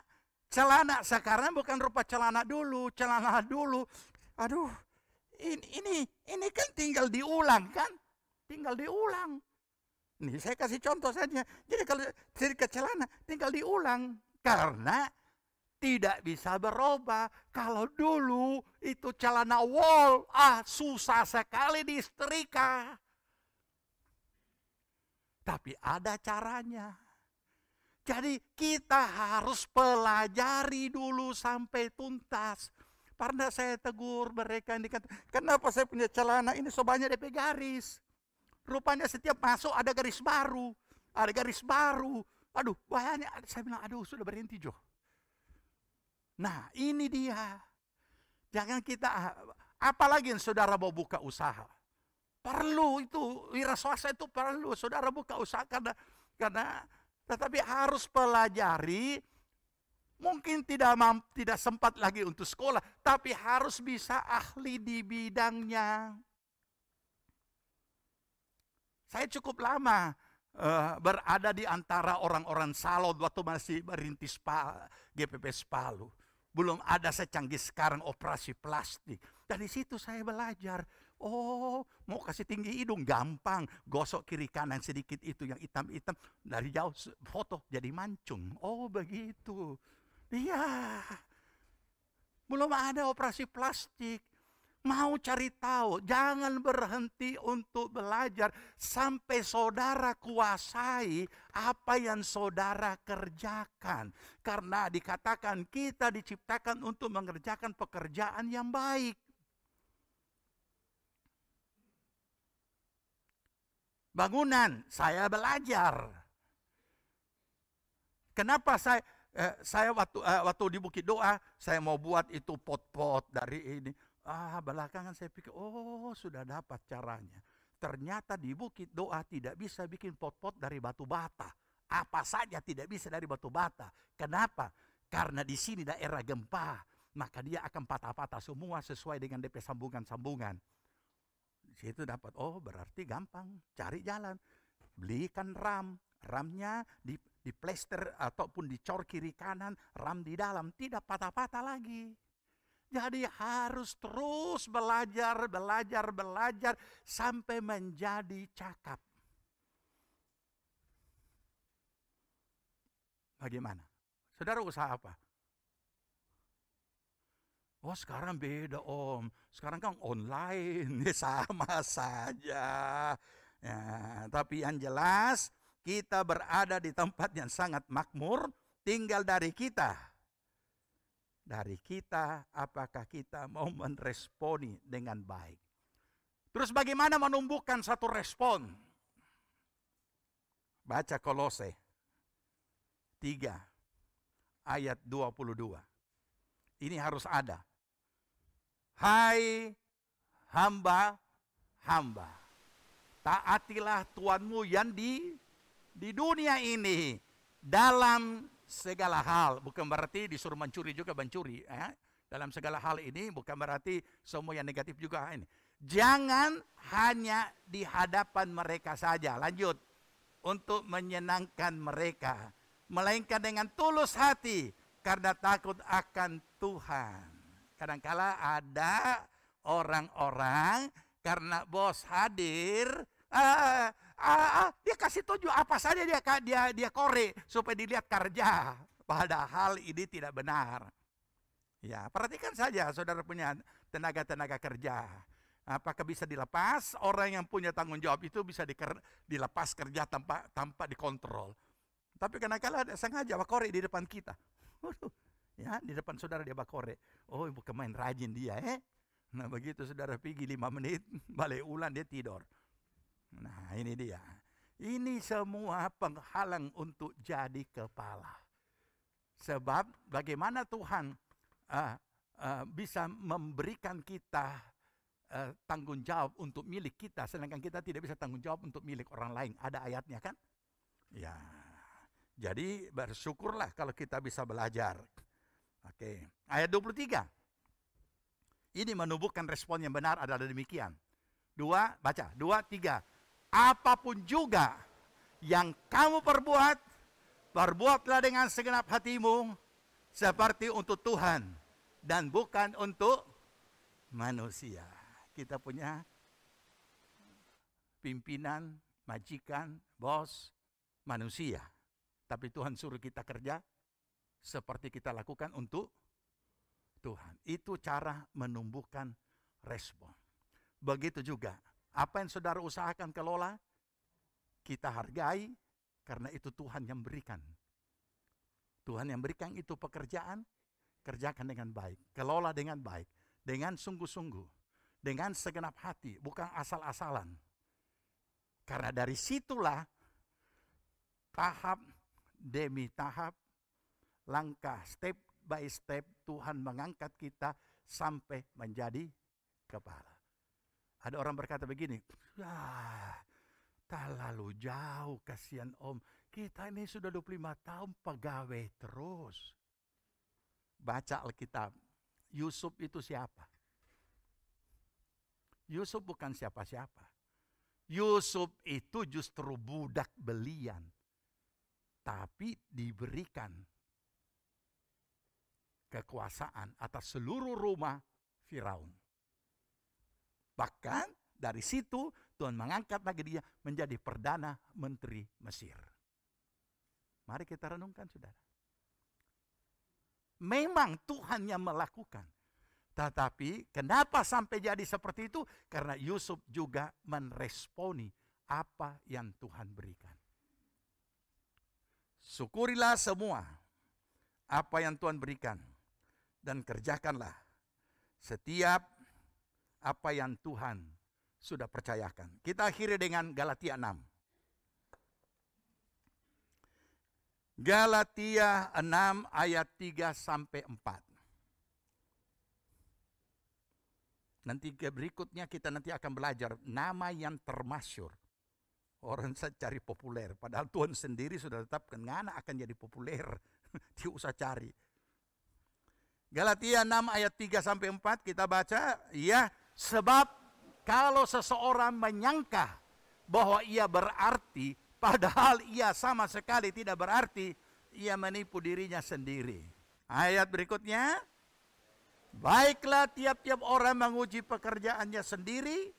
celana sekarang bukan rupa celana dulu. Aduh, ini kan tinggal diulang kan? Tinggal diulang. Nih saya kasih contoh saja. Jadi kalau setrika celana tinggal diulang. Karena tidak bisa berubah. Kalau dulu itu celana wol, susah sekali disetrika. Tapi ada caranya. Jadi kita harus pelajari dulu sampai tuntas. Pernah saya tegur mereka yang dikata, kenapa saya punya celana ini sebanyak DP garis? Rupanya setiap masuk ada garis baru. Ada garis baru. Aduh, bahaya. Saya bilang, aduh sudah berhenti Jo. Nah ini dia. Jangan kita, apalagi yang saudara mau buka usaha. Perlu itu, wira swasta itu perlu. Saudara buka usaha karena tetapi harus pelajari. Mungkin tidak sempat lagi untuk sekolah. Tapi harus bisa ahli di bidangnya. Saya cukup lama berada di antara orang-orang salon waktu masih merintis GPPS Palu. Belum ada secanggih sekarang operasi plastik. Dari situ saya belajar. Oh, mau kasih tinggi hidung gampang. Gosok kiri kanan sedikit itu yang hitam-hitam. Dari jauh foto jadi mancung. Oh begitu. Iya. Belum ada operasi plastik. Mau cari tahu, jangan berhenti untuk belajar sampai saudara kuasai apa yang saudara kerjakan. Karena dikatakan kita diciptakan untuk mengerjakan pekerjaan yang baik. Bangunan, saya belajar. Kenapa saya waktu di Bukit Doa, saya mau buat itu pot-pot dari ini. Belakangan saya pikir, oh sudah dapat caranya. Ternyata di Bukit Doa tidak bisa bikin pot-pot dari batu bata. Apa saja tidak bisa dari batu bata. Kenapa? Karena di sini daerah gempa. Maka dia akan patah-patah semua sesuai dengan DP sambungan-sambungan. Di situ dapat, oh berarti gampang. Cari jalan. Belikan ram. Ramnya di plester ataupun dicor kiri kanan. Ram di dalam. Tidak patah-patah lagi. Jadi harus terus belajar sampai menjadi cakap. Bagaimana? Saudara usaha apa? Oh sekarang beda om, sekarang kan online, sama saja. Ya, tapi yang jelas kita berada di tempat yang sangat makmur, tinggal dari kita. Dari kita, apakah kita mau meresponi dengan baik. Terus bagaimana menumbuhkan satu respon? Baca Kolose 3 ayat 22. Ini harus ada. Hai hamba-hamba, taatilah Tuhanmu yang di dunia ini dalam segala hal. Bukan berarti disuruh mencuri juga mencuri. Dalam segala hal ini bukan berarti semua yang negatif juga ini. Jangan hanya di hadapan mereka saja. Lanjut. Untuk menyenangkan mereka. Melainkan dengan tulus hati. Karena takut akan Tuhan. Kadangkala ada orang-orang karena bos hadir. Dia kasih tunjuk apa saja dia korek supaya dilihat kerja. Padahal ini tidak benar. Ya, perhatikan saja saudara punya tenaga-tenaga kerja. Apakah bisa dilepas? Orang yang punya tanggung jawab itu bisa dilepas kerja tanpa dikontrol. Tapi kadang-kadang sengaja bakore di depan kita. Ya, di depan saudara dia bakore. Oh, bukan main rajin dia, Nah, begitu saudara pergi 5 menit, balik ulang dia tidur. Nah, ini dia. Ini semua penghalang untuk jadi kepala. Sebab bagaimana Tuhan bisa memberikan kita tanggung jawab untuk milik kita, sedangkan kita tidak bisa tanggung jawab untuk milik orang lain. Ada ayatnya kan? Ya. Jadi bersyukurlah kalau kita bisa belajar. Oke. Ayat 23. Ini menumbuhkan respon yang benar adalah demikian. 2, baca. 2, 3. Apapun juga yang kamu perbuatlah dengan segenap hatimu seperti untuk Tuhan dan bukan untuk manusia. Kita punya pimpinan, majikan, bos, manusia. Tapi Tuhan suruh kita kerja seperti kita lakukan untuk Tuhan. Itu cara menumbuhkan respon. Begitu juga, apa yang saudara usahakan kelola, kita hargai karena itu Tuhan yang berikan. Tuhan yang berikan itu pekerjaan, kerjakan dengan baik. Kelola dengan baik, dengan sungguh-sungguh, dengan segenap hati, bukan asal-asalan. Karena dari situlah tahap demi tahap, langkah step by step Tuhan mengangkat kita sampai menjadi kepala. Ada orang berkata begini, terlalu jauh, kasihan om. Kita ini sudah 25 tahun pegawai terus. Baca Alkitab, Yusuf itu siapa? Yusuf bukan siapa-siapa. Yusuf itu justru budak belian. Tapi diberikan kekuasaan atas seluruh rumah Firaun. Bahkan dari situ Tuhan mengangkat lagi dia menjadi Perdana Menteri Mesir. Mari kita renungkan saudara. Memang Tuhan yang melakukan. Tetapi kenapa sampai jadi seperti itu? Karena Yusuf juga meresponi apa yang Tuhan berikan. Syukurilah semua apa yang Tuhan berikan. Dan kerjakanlah setiap apa yang Tuhan sudah percayakan. Kita akhiri dengan Galatia 6. Galatia 6 ayat 3 sampai 4. Nanti berikutnya kita nanti akan belajar nama yang termasyhur. Orang saya cari populer, padahal Tuhan sendiri sudah tetapkan ngana akan jadi populer. Diusah cari. Galatia 6 ayat 3 sampai 4 kita baca, ya, sebab kalau seseorang menyangka bahwa ia berarti, padahal ia sama sekali tidak berarti, ia menipu dirinya sendiri. Ayat berikutnya, baiklah tiap-tiap orang menguji pekerjaannya sendiri,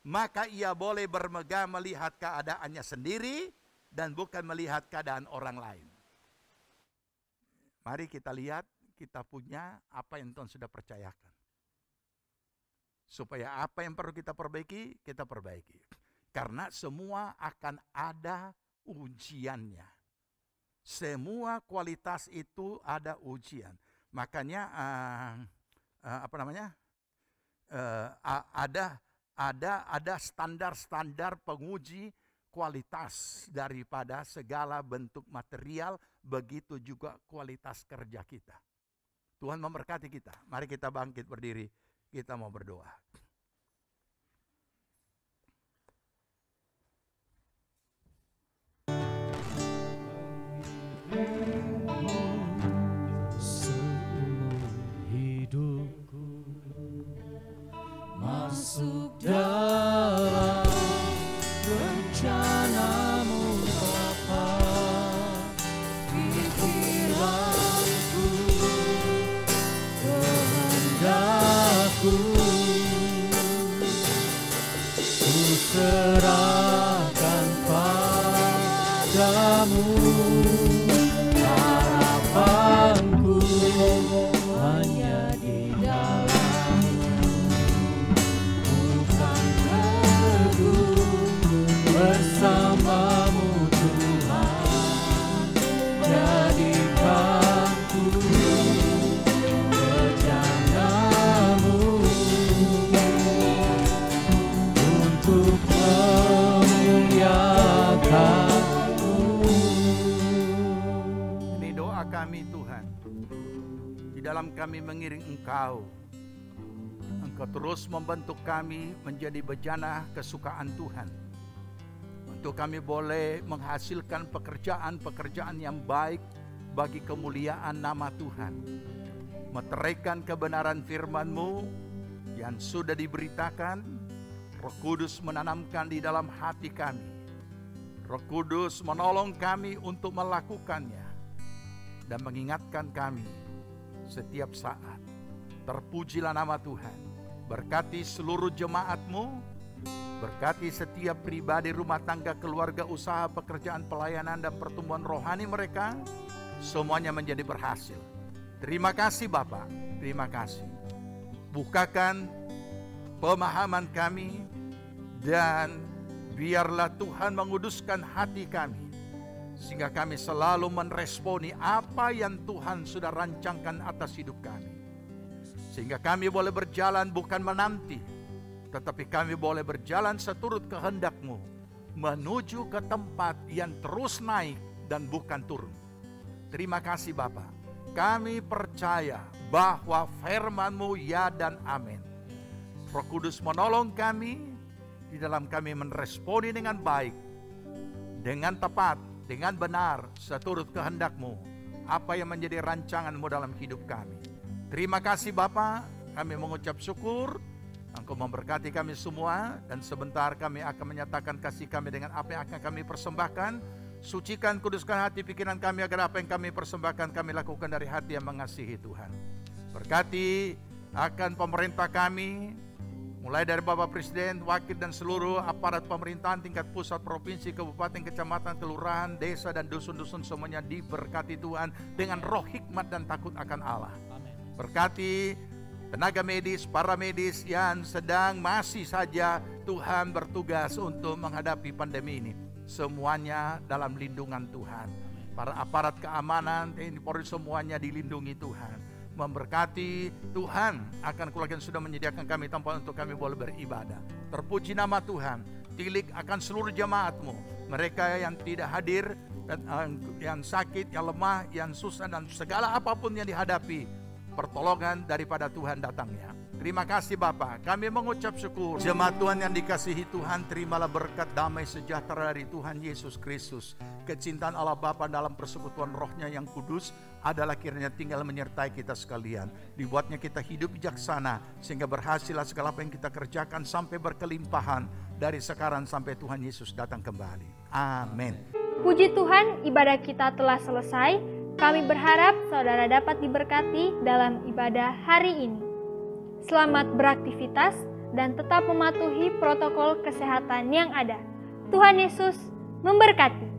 maka ia boleh bermegah melihat keadaannya sendiri dan bukan melihat keadaan orang lain. Mari kita lihat kita punya apa yang Tuhan sudah percayakan. Supaya apa yang perlu kita perbaiki, kita perbaiki. Karena semua akan ada ujiannya. Semua kualitas itu ada ujian. Makanya ada standar-standar penguji kualitas daripada segala bentuk material, begitu juga kualitas kerja kita. Tuhan memberkati kita. Mari kita bangkit berdiri. Kita mau berdoa. Seumur hidupku masuk dalam rencanamu Bapa, pikiranku, kehendakku, ku serahkan padamu. Harapanku hanya di dalam-Mu, bukan teguh bersama-Mu Tuhan. Jadikanku bejana-Mu untuk memuliakan-Mu. Ini doa kami Tuhan. Di dalam kami mengiring Engkau. Engkau terus membentuk kami menjadi bejana kesukaan Tuhan. Untuk kami boleh menghasilkan pekerjaan-pekerjaan yang baik bagi kemuliaan nama Tuhan. Meteraikan kebenaran firman-Mu yang sudah diberitakan. Roh Kudus menanamkan di dalam hati kami. Roh Kudus menolong kami untuk melakukannya dan mengingatkan kami setiap saat. Terpujilah nama Tuhan. Berkati seluruh jemaat-Mu, berkati setiap pribadi, rumah tangga, keluarga, usaha, pekerjaan, pelayanan, dan pertumbuhan rohani mereka. Semuanya menjadi berhasil. Terima kasih Bapa, terima kasih. Bukakan pemahaman kami dan biarlah Tuhan menguduskan hati kami, sehingga kami selalu meresponi apa yang Tuhan sudah rancangkan atas hidup kami. Sehingga kami boleh berjalan bukan menanti, tetapi kami boleh berjalan seturut kehendak-Mu, menuju ke tempat yang terus naik dan bukan turun. Terima kasih Bapa. Kami percaya bahwa firman-Mu ya dan amin. Roh Kudus menolong kami, di dalam kami meresponi dengan baik, dengan tepat, dengan benar, seturut kehendak-Mu, apa yang menjadi rancangan-Mu dalam hidup kami. Terima kasih Bapa, kami mengucap syukur. Engkau memberkati kami semua, dan sebentar kami akan menyatakan kasih kami dengan apa yang akan kami persembahkan. Sucikan, kuduskan hati pikiran kami agar apa yang kami persembahkan kami lakukan dari hati yang mengasihi Tuhan. Berkati akan pemerintah kami, mulai dari Bapak Presiden, Wakil dan seluruh aparat pemerintahan tingkat pusat, provinsi, kabupaten, kecamatan, kelurahan, desa dan dusun-dusun semuanya diberkati Tuhan dengan roh hikmat dan takut akan Allah. Berkati tenaga medis, para medis yang sedang masih saja Tuhan bertugas untuk menghadapi pandemi ini. Semuanya dalam lindungan Tuhan. Para aparat keamanan, TNI Polri semuanya dilindungi Tuhan. Memberkati Tuhan akan keluarga yang sudah menyediakan kami tempat untuk kami boleh beribadah. Terpuji nama Tuhan. Tilik akan seluruh jemaat-Mu, mereka yang tidak hadir, yang sakit, yang lemah, yang susah dan segala apapun yang dihadapi, pertolongan daripada Tuhan datangnya. Terima kasih Bapa, kami mengucap syukur. Jemaat Tuhan yang dikasihi Tuhan, terimalah berkat damai sejahtera dari Tuhan Yesus Kristus. Kecintaan Allah Bapa dalam persekutuan Roh-Nya yang kudus adalah kiranya tinggal menyertai kita sekalian. Dibuatnya kita hidup bijaksana sehingga berhasillah segala apa yang kita kerjakan sampai berkelimpahan dari sekarang sampai Tuhan Yesus datang kembali. Amin. Puji Tuhan, ibadah kita telah selesai. Kami berharap saudara dapat diberkati dalam ibadah hari ini. Selamat beraktivitas dan tetap mematuhi protokol kesehatan yang ada. Tuhan Yesus memberkati.